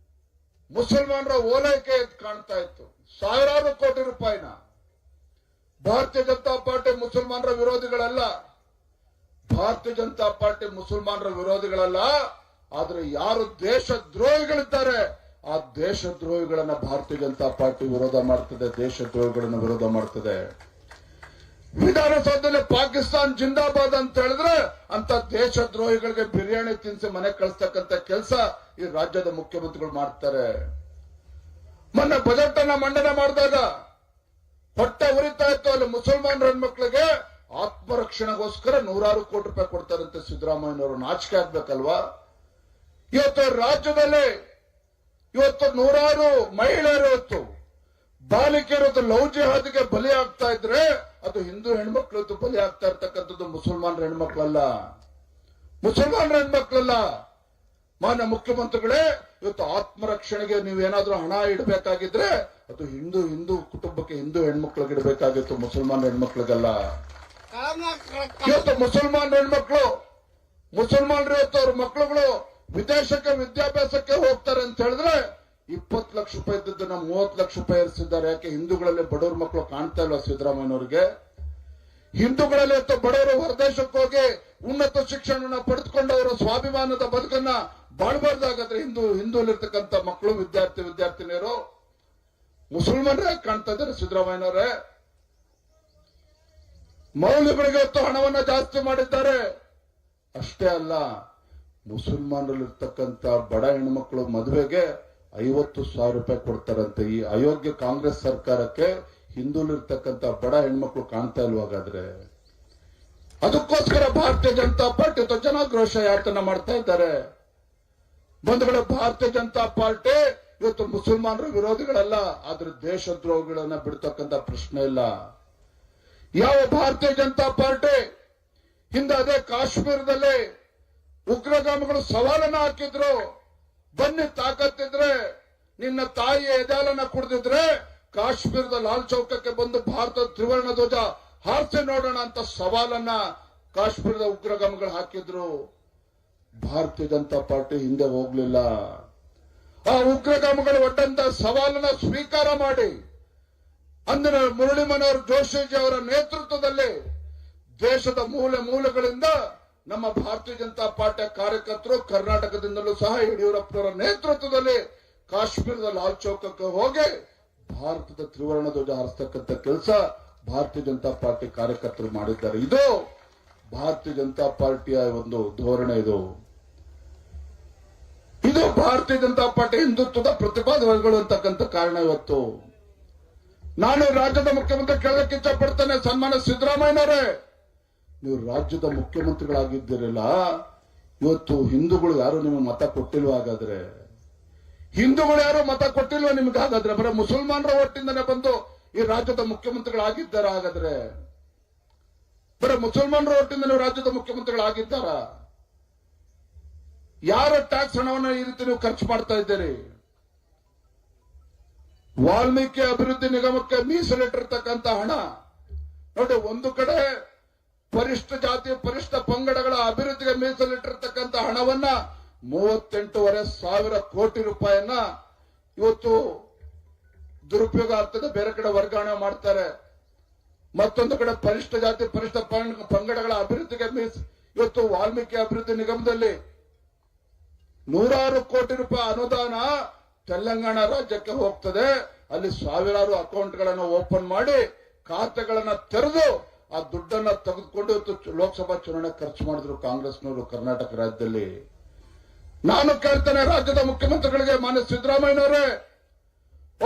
ಮುಸಲ್ಮಾನರ ಓಲೈಕೆ ಕಾಣ್ತಾ ಇತ್ತು. ಸಾವಿರಾರು ಕೋಟಿ ರೂಪಾಯಿನ. ಭಾರತೀಯ ಜನತಾ ಪಾರ್ಟಿ ಮುಸಲ್ಮಾನರ ವಿರೋಧಿಗಳಲ್ಲ, ಭಾರತೀಯ ಜನತಾ ಪಾರ್ಟಿ ಮುಸಲ್ಮಾನರ ವಿರೋಧಿಗಳಲ್ಲ. ಆದ್ರೆ ಯಾರು ದೇಶ ದ್ರೋಹಿಗಳಿದ್ದಾರೆ ಆ ದೇಶ ದ್ರೋಹಿಗಳನ್ನ ಭಾರತೀಯ ಜನತಾ ಪಾರ್ಟಿ ವಿರೋಧ ಮಾಡ್ತದೆ, ದೇಶ ದ್ರೋಹಿಗಳನ್ನ ವಿರೋಧ ಮಾಡ್ತದೆ. ವಿಧಾನಸೌಧದಲ್ಲಿ ಪಾಕಿಸ್ತಾನ್ ಜಿಂದಾಬಾದ್ ಅಂತ ಹೇಳಿದ್ರೆ ಅಂತ ದೇಶ ದ್ರೋಹಿಗಳಿಗೆ ಬಿರಿಯಾನಿ ತಿನ್ಸಿ ಮನೆ ಕಳಿಸ್ತಕ್ಕಂಥ ಕೆಲಸ ಈ ರಾಜ್ಯದ ಮುಖ್ಯಮಂತ್ರಿಗಳು ಮಾಡ್ತಾರೆ. ಮೊನ್ನೆ ಬಜೆಟ್ ಅನ್ನ ಮಂಡನೆ ಮಾಡಿದಾಗ ಹೊಟ್ಟೆ ಉರಿತಾ ಇತ್ತು. ಅಲ್ಲಿ ಮುಸಲ್ಮಾನರ ಹೆಣ್ಮಕ್ಳಿಗೆ ಆತ್ಮರಕ್ಷಣೆಗೋಸ್ಕರ 100 ಕೋಟಿ ರೂಪಾಯಿ ಕೊಡ್ತಾರಂತೆ ಸಿದ್ದರಾಮಯ್ಯನವರು. ನಾಚಿಕೆ ಆಗ್ಬೇಕಲ್ವಾ? ಇವತ್ತು ರಾಜ್ಯದಲ್ಲಿ ಇವತ್ತು 100 ಮಹಿಳೆಯರು ಇವತ್ತು ಬಾಲಿಕೆಯರು ಲವ್ ಜಿಹಾದ್ಗೆ ಬಲಿ ಆಗ್ತಾ ಇದ್ರೆ ಅದು ಹಿಂದೂ ಹೆಣ್ಮಕ್ಳು ಇವತ್ತು ಬಲಿ ಆಗ್ತಾ ಇರ್ತಕ್ಕಂಥದ್ದು ಮುಸಲ್ಮಾನರ ಹೆಣ್ಮಕ್ಳಲ್ಲ, ಮುಸಲ್ಮಾನರ ಹೆಣ್ಮಕ್ಳಲ್ಲ. ಮಾನ್ಯ ಮುಖ್ಯಮಂತ್ರಿಗಳೇ, ಇವತ್ತು ಆತ್ಮರಕ್ಷಣೆಗೆ ನೀವೇನಾದ್ರೂ ಹಣ ಇಡಬೇಕಾಗಿದ್ರೆ ಅದು ಹಿಂದೂ ಕುಟುಂಬಕ್ಕೆ, ಹಿಂದೂ ಹೆಣ್ಮಕ್ಳಿಗೆ ಇಡಬೇಕಾಗಿತ್ತು, ಮುಸಲ್ಮಾನ ಹೆಣ್ಮಕ್ಳಿಗಲ್ಲ. ಇವತ್ತು ಮುಸಲ್ಮಾನ ಹೆಣ್ಮಕ್ಳು, ಮುಸಲ್ಮಾನರು ಇವತ್ತು ಅವ್ರ ಮಕ್ಳುಗಳು ವಿದೇಶಕ್ಕೆ ವಿದ್ಯಾಭ್ಯಾಸಕ್ಕೆ ಹೋಗ್ತಾರೆ ಅಂತ ಹೇಳಿದ್ರೆ 20 ಲಕ್ಷ ರೂಪಾಯಿ ಇದ್ದದನ್ನ 30 ಲಕ್ಷ ರೂಪಾಯಿ ಏರಿಸಿದ್ದಾರೆ. ಯಾಕೆ? ಹಿಂದೂಗಳಲ್ಲಿ ಬಡವ್ರ ಮಕ್ಕಳು ಕಾಣ್ತಾ ಇಲ್ವಾ ಸಿದ್ದರಾಮಯ್ಯನವ್ರಿಗೆ? ಹಿಂದೂಗಳಲ್ಲಿ ಇವತ್ತು ಬಡವರು ಹೊರದೇಶಕ್ಕೆ ಹೋಗಿ ಉನ್ನತ ಶಿಕ್ಷಣ ಪಡೆದುಕೊಂಡು ಅವರ ಸ್ವಾಭಿಮಾನದ ಬದುಕನ್ನ ಬಾಳ್ಬಾರ್ದಾಗಾದ್ರೆ ಹಿಂದೂಲಿರ್ತಕ್ಕಂಥ ಮಕ್ಕಳು, ವಿದ್ಯಾರ್ಥಿನಿಯರು ಮುಸಲ್ಮಾನರೇ ಕಾಣ್ತಾ ಇದ್ದಾರೆ ಸಿದ್ದರಾಮಯ್ಯನವರೇ. ಮೌಲ್ಯಗಳಿಗೆ ಇವತ್ತು ಹಣವನ್ನ ಜಾಸ್ತಿ ಮಾಡಿದ್ದಾರೆ. ಅಷ್ಟೇ ಅಲ್ಲ, ಮುಸಲ್ಮಾನರಲ್ಲಿರ್ತಕ್ಕಂಥ ಬಡ ಹೆಣ್ಮಕ್ಳು ಮದುವೆಗೆ 50,000 ರೂಪಾಯಿ ಕೊಡ್ತಾರಂತೆ. ಈ ಅಯೋಗ್ಯ ಕಾಂಗ್ರೆಸ್ ಸರ್ಕಾರಕ್ಕೆ ಹಿಂದೂಲಿರ್ತಕ್ಕಂಥ ಬಡ ಹೆಣ್ಮಕ್ಳು ಕಾಣ್ತಾ ಇಲ್ವಾಗಾದ್ರೆ? ಅದಕ್ಕೋಸ್ಕರ ಭಾರತೀಯ ಜನತಾ ಪಾರ್ಟಿ ಜನಾಕ್ರೋಶ ಯಾತನ ಮಾಡ್ತಾ ಇದ್ದಾರೆ. ಬಂಧುಗಳ, ಭಾರತೀಯ ಜನತಾ ಪಾರ್ಟಿ ಇವತ್ತು ಮುಸಲ್ಮಾನರ ವಿರೋಧಿಗಳಲ್ಲ, ಆದ್ರೆ ದೇಶದ್ರೋಹಿಗಳನ್ನ ಬಿಡ್ತಕ್ಕಂಥ ಪ್ರಶ್ನೆ ಇಲ್ಲ. ಯಾವ ಭಾರತೀಯ ಜನತಾ ಪಾರ್ಟಿ ಹಿಂದೆ ಅದೇ ಕಾಶ್ಮೀರದಲ್ಲಿ ಉಗ್ರಗಾಮಿಗಳು ಸವಾಲನ್ನ ಹಾಕಿದ್ರು, ಬನ್ನಿ ತಾಕತ್ತಿದ್ರೆ ನಿನ್ನ ತಾಯಿಯ ಎದಾಲನ್ನ ಕುಡಿದಿದ್ರೆ ಕಾಶ್ಮೀರದ ಲಾಲ್ ಚೌಕಕ್ಕೆ ಬಂದು ಭಾರತದ ತ್ರಿವರ್ಣ ಧ್ವಜ ಹಾರಿಸಿ ನೋಡೋಣ ಅಂತ ಸವಾಲನ್ನ ಕಾಶ್ಮೀರದ ಉಗ್ರಗಾಮಿಗಳು ಹಾಕಿದ್ರು. ಭಾರತೀಯ ಜನತಾ ಪಾರ್ಟಿ ಹಿಂದೆ ಹೋಗ್ಲಿಲ್ಲ. ಆ ಉಗ್ರಗಾಮಿಗಳು ಒಡ್ಡಂತ ಸವಾಲನ್ನ ಸ್ವೀಕಾರ ಮಾಡಿ ಅಂದಿನ ಮುರಳಿ ಮನೋಹರ್ ಜೋಶಿಜಿ ಅವರ ನೇತೃತ್ವದಲ್ಲಿ ದೇಶದ ಮೂಲೆ ಮೂಲೆಗಳಿಂದ ನಮ್ಮ ಭಾರತೀಯ ಜನತಾ ಪಾರ್ಟಿಯ ಕಾರ್ಯಕರ್ತರು ಕರ್ನಾಟಕದಿಂದಲೂ ಸಹ ಯಡಿಯೂರಪ್ಪನವರ ನೇತೃತ್ವದಲ್ಲಿ ಕಾಶ್ಮೀರದ ಲಾಲ್ ಚೌಕಕ್ಕೆ ಹೋಗಿ ಭಾರತದ ತ್ರಿವರ್ಣ ಧ್ವಜ ಹಾರಿಸ್ತಕ್ಕಂಥ ಕೆಲಸ ಭಾರತೀಯ ಜನತಾ ಪಾರ್ಟಿ ಕಾರ್ಯಕರ್ತರು ಮಾಡಿದ್ದಾರೆ. ಇದು ಭಾರತೀಯ ಜನತಾ ಪಾರ್ಟಿಯ ಒಂದು ಧೋರಣೆ. ಇದು ಭಾರತೀಯ ಜನತಾ ಪಾರ್ಟಿ ಹಿಂದುತ್ವದ ಪ್ರತಿಪಾದನೆಗಳು ಅಂತಕ್ಕಂಥ ಕಾರಣ. ಇವತ್ತು ನಾನು ರಾಜ್ಯದ ಮುಖ್ಯಮಂತ್ರಿ ಕೇಳಕ್ಕೆ ಇಚ್ಛೆ ಪಡ್ತೇನೆ, ಸನ್ಮಾನ್ಯ ಸಿದ್ದರಾಮಯ್ಯನವರೇ, ನೀವು ರಾಜ್ಯದ ಮುಖ್ಯಮಂತ್ರಿಗಳಾಗಿದ್ದೀರಲ್ಲ, ಇವತ್ತು ಹಿಂದೂಗಳು ಯಾರು ನಿಮಗೆ ಮತ ಕೊಟ್ಟಿಲ್ವ? ಹಾಗಾದ್ರೆ ಹಿಂದೂಗಳು ಯಾರು ಮತ ಕೊಟ್ಟಿಲ್ವ ನಿಮ್ಗೆ? ಹಾಗಾದ್ರೆ ಬರೀ ಮುಸಲ್ಮಾನರ ಒಟ್ಟಿಂದನೇ ಬಂದು ಈ ರಾಜ್ಯದ ಮುಖ್ಯಮಂತ್ರಿಗಳಾಗಿದ್ದಾರ? ಹಾಗಾದ್ರೆ ಬರೀ ಮುಸಲ್ಮಾನರ ಒಟ್ಟಿಂದ ನೀವು ರಾಜ್ಯದ ಮುಖ್ಯಮಂತ್ರಿಗಳಾಗಿದ್ದಾರ? ಯಾರ ಟ್ಯಾಕ್ಸ್ ಹಣವನ್ನು ಈ ರೀತಿ ನೀವು ಖರ್ಚು ಮಾಡ್ತಾ ಇದ್ದೀರಿ? ವಾಲ್ಮೀಕಿ ಅಭಿವೃದ್ಧಿ ನಿಗಮಕ್ಕೆ ಮೀಸಲಿಟ್ಟಿರ್ತಕ್ಕಂಥ ಹಣ ನೋಡಿ, ಒಂದು ಕಡೆ ಪರಿಷ್ಠ ಜಾತಿ ಪರಿಷ್ಠ ಪಂಗಡಗಳ ಅಭಿವೃದ್ಧಿಗೆ ಮೀಸಲಿಟ್ಟಿರ್ತಕ್ಕಂಥ ಹಣವನ್ನ 38,500 ಕೋಟಿ ರೂಪಾಯಿಯನ್ನ ಇವತ್ತು ದುರುಪಯೋಗ ಆಗ್ತದೆ, ಬೇರೆ ಕಡೆ ವರ್ಗಾವಣೆ ಮಾಡ್ತಾರೆ. ಮತ್ತೊಂದು ಕಡೆ ಪರಿಷ್ಠ ಜಾತಿ ಪರಿಷ್ಠ ಪಂಗಡಗಳ ಅಭಿವೃದ್ಧಿಗೆ ಇವತ್ತು ವಾಲ್ಮೀಕಿ ಅಭಿವೃದ್ಧಿ ನಿಗಮದಲ್ಲಿ 100 ಕೋಟಿ ರೂಪಾಯಿ ಅನುದಾನ ತೆಲಂಗಾಣ ರಾಜ್ಯಕ್ಕೆ ಹೋಗ್ತದೆ. ಅಲ್ಲಿ ಸಾವಿರಾರು ಅಕೌಂಟ್ಗಳನ್ನು ಓಪನ್ ಮಾಡಿ ಖಾತೆಗಳನ್ನ ತೆರೆದು ಆ ದುಡ್ಡನ್ನ ತೆಗೆದುಕೊಂಡು ಇವತ್ತು ಲೋಕಸಭಾ ಚುನಾವಣೆ ಖರ್ಚು ಮಾಡಿದ್ರು ಕಾಂಗ್ರೆಸ್ನವರು ಕರ್ನಾಟಕ ರಾಜ್ಯದಲ್ಲಿ. ನಾನು ಕೇಳ್ತೇನೆ ರಾಜ್ಯದ ಮುಖ್ಯಮಂತ್ರಿಗಳಿಗೆ, ಮಾನ್ಯ ಸಿದ್ದರಾಮಯ್ಯನವರೇ,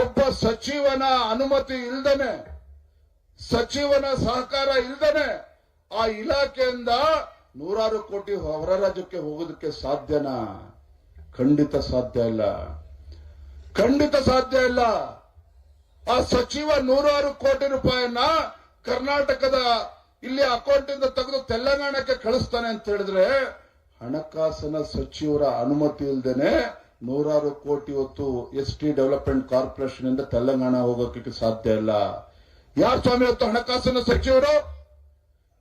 ಒಬ್ಬ ಸಚಿವನ ಅನುಮತಿ ಇಲ್ದೇನೆ, ಸಚಿವನ ಸಹಕಾರ ಇಲ್ದೇನೆ ಆ ಇಲಾಖೆಯಿಂದ 100 ಕೋಟಿ ಹೊರ ರಾಜ್ಯಕ್ಕೆ ಹೋಗೋದಕ್ಕೆ ಸಾಧ್ಯನಾ? ಖಂಡಿತ ಸಾಧ್ಯ ಇಲ್ಲ, ಖಂಡಿತ ಸಾಧ್ಯ ಇಲ್ಲ. ಆ ಸಚಿವ 100 ಕೋಟಿ ರೂಪಾಯಿಯನ್ನ ಕರ್ನಾಟಕದ ಇಲ್ಲಿ ಅಕೌಂಟ್ ಇಂದ ತೆಗೆದು ತೆಲಂಗಾಣಕ್ಕೆ ಕಳಿಸ್ತಾನೆ ಅಂತ ಹೇಳಿದ್ರೆ, ಹಣಕಾಸಿನ ಸಚಿವರ ಅನುಮತಿ ಇಲ್ದೇನೆ 100 ಕೋಟಿ ಹೊತ್ತು ST ಡೆವಲಪ್ಮೆಂಟ್ ಕಾರ್ಪೊರೇಷನ್ ಇಂದ ತೆಲಂಗಾಣ ಹೋಗೋಕೆ ಸಾಧ್ಯ ಇಲ್ಲ. ಯಾರು ಸ್ವಾಮಿ ಇವತ್ತು ಹಣಕಾಸಿನ ಸಚಿವರು?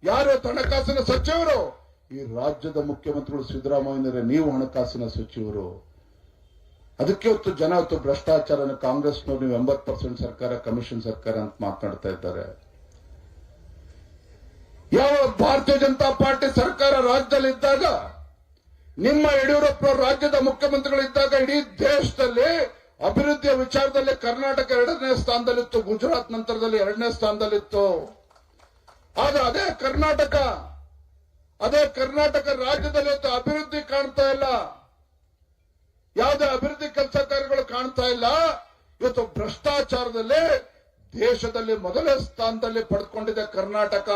ಯಾರು ಇವತ್ತು ಹಣಕಾಸಿನ ಸಚಿವರು? ಈ ರಾಜ್ಯದ ಮುಖ್ಯಮಂತ್ರಿಗಳು ಸಿದ್ದರಾಮಯ್ಯನವರೇ, ನೀವು ಹಣಕಾಸಿನ ಸಚಿವರು. ಅದಕ್ಕೆ ಇವತ್ತು ಜನ ಇವತ್ತು ಭ್ರಷ್ಟಾಚಾರ ಕಾಂಗ್ರೆಸ್ನವರು ನೀವು 80% ಸರ್ಕಾರ ಕಮಿಷನ್ ಸರ್ಕಾರ ಅಂತ ಮಾತನಾಡ್ತಾ ಇದ್ದಾರೆ. ಯಾವ ಭಾರತೀಯ ಜನತಾ ಪಾರ್ಟಿ ಸರ್ಕಾರ ರಾಜ್ಯದಲ್ಲಿ ಇದ್ದಾಗ, ನಿಮ್ಮ ಯಡಿಯೂರಪ್ಪನವರು ರಾಜ್ಯದ ಮುಖ್ಯಮಂತ್ರಿಗಳಿದ್ದಾಗ ಇಡೀ ದೇಶದಲ್ಲಿ ಅಭಿವೃದ್ಧಿಯ ವಿಚಾರದಲ್ಲಿ ಕರ್ನಾಟಕ 2ನೇ ಸ್ಥಾನದಲ್ಲಿತ್ತು, ಗುಜರಾತ್ ನಂತರದಲ್ಲಿ 2ನೇ ಸ್ಥಾನದಲ್ಲಿತ್ತು. ಆದ್ರೆ ಅದೇ ಕರ್ನಾಟಕ ರಾಜ್ಯದಲ್ಲಿ ಇವತ್ತು ಅಭಿವೃದ್ಧಿ ಕಾಣ್ತಾ ಇಲ್ಲ, ಯಾವುದೇ ಅಭಿವೃದ್ಧಿ ಕೆಲಸ ಕಾರ್ಯಗಳು ಕಾಣ್ತಾ ಇಲ್ಲ. ಇವತ್ತು ಭ್ರಷ್ಟಾಚಾರದಲ್ಲಿ ದೇಶದಲ್ಲಿ ಮೊದಲನೇ ಸ್ಥಾನದಲ್ಲಿ ಪಡೆದುಕೊಂಡಿದೆ ಕರ್ನಾಟಕ.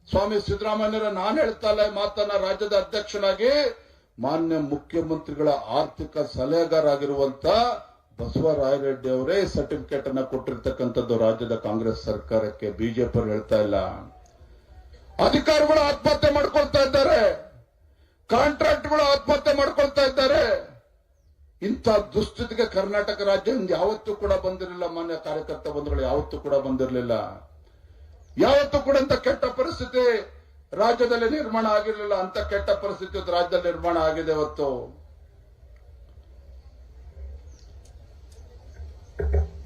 ಸ್ವಾಮಿ ಸಿದ್ದರಾಮಯ್ಯರ ನಾನು ಹೇಳ್ತಾ ಇಲ್ಲ ಮಾತನ್ನ, ರಾಜ್ಯದ ಅಧ್ಯಕ್ಷನಾಗಿ ಮಾನ್ಯ ಮುಖ್ಯಮಂತ್ರಿಗಳ ಆರ್ಥಿಕ ಸಲಹೆಗಾರಾಗಿರುವಂತ ಬಸವರಾಯರೆಡ್ಡಿ ಅವರೇ ಸರ್ಟಿಫಿಕೇಟ್ ಅನ್ನ ಕೊಟ್ಟಿರ್ತಕ್ಕಂಥದ್ದು ರಾಜ್ಯದ ಕಾಂಗ್ರೆಸ್ ಸರ್ಕಾರಕ್ಕೆ. ಬಿಜೆಪಿ ಅವರು ಹೇಳ್ತಾ ಇಲ್ಲ. ಅಧಿಕಾರಿಗಳು ಆತ್ಮಹತ್ಯೆ ಮಾಡ್ಕೊಳ್ತಾ ಇದ್ದಾರೆ, ಕಾಂಟ್ರಾಕ್ಟ್ಗಳು ಆತ್ಮಹತ್ಯೆ ಮಾಡ್ಕೊಳ್ತಾ ಇದ್ದಾರೆ. ಇಂಥ ದುಸ್ಥಿತಿಗೆ ಕರ್ನಾಟಕ ರಾಜ್ಯ ಯಾವತ್ತೂ ಕೂಡ ಬಂದಿರಲಿಲ್ಲ. ಮಾನ್ಯ ಕಾರ್ಯಕರ್ತ ಬಂಧುಗಳು, ಯಾವತ್ತೂ ಕೂಡ ಬಂದಿರಲಿಲ್ಲ. ಯಾವತ್ತೂ ಕೂಡ ಅಂತ ಕೆಟ್ಟ ಪರಿಸ್ಥಿತಿ ರಾಜ್ಯದಲ್ಲಿ ನಿರ್ಮಾಣ ಆಗಿರಲಿಲ್ಲ. ಅಂತ ಕೆಟ್ಟ ಪರಿಸ್ಥಿತಿ ರಾಜ್ಯದಲ್ಲಿ ನಿರ್ಮಾಣ ಆಗಿದೆ. ಇವತ್ತು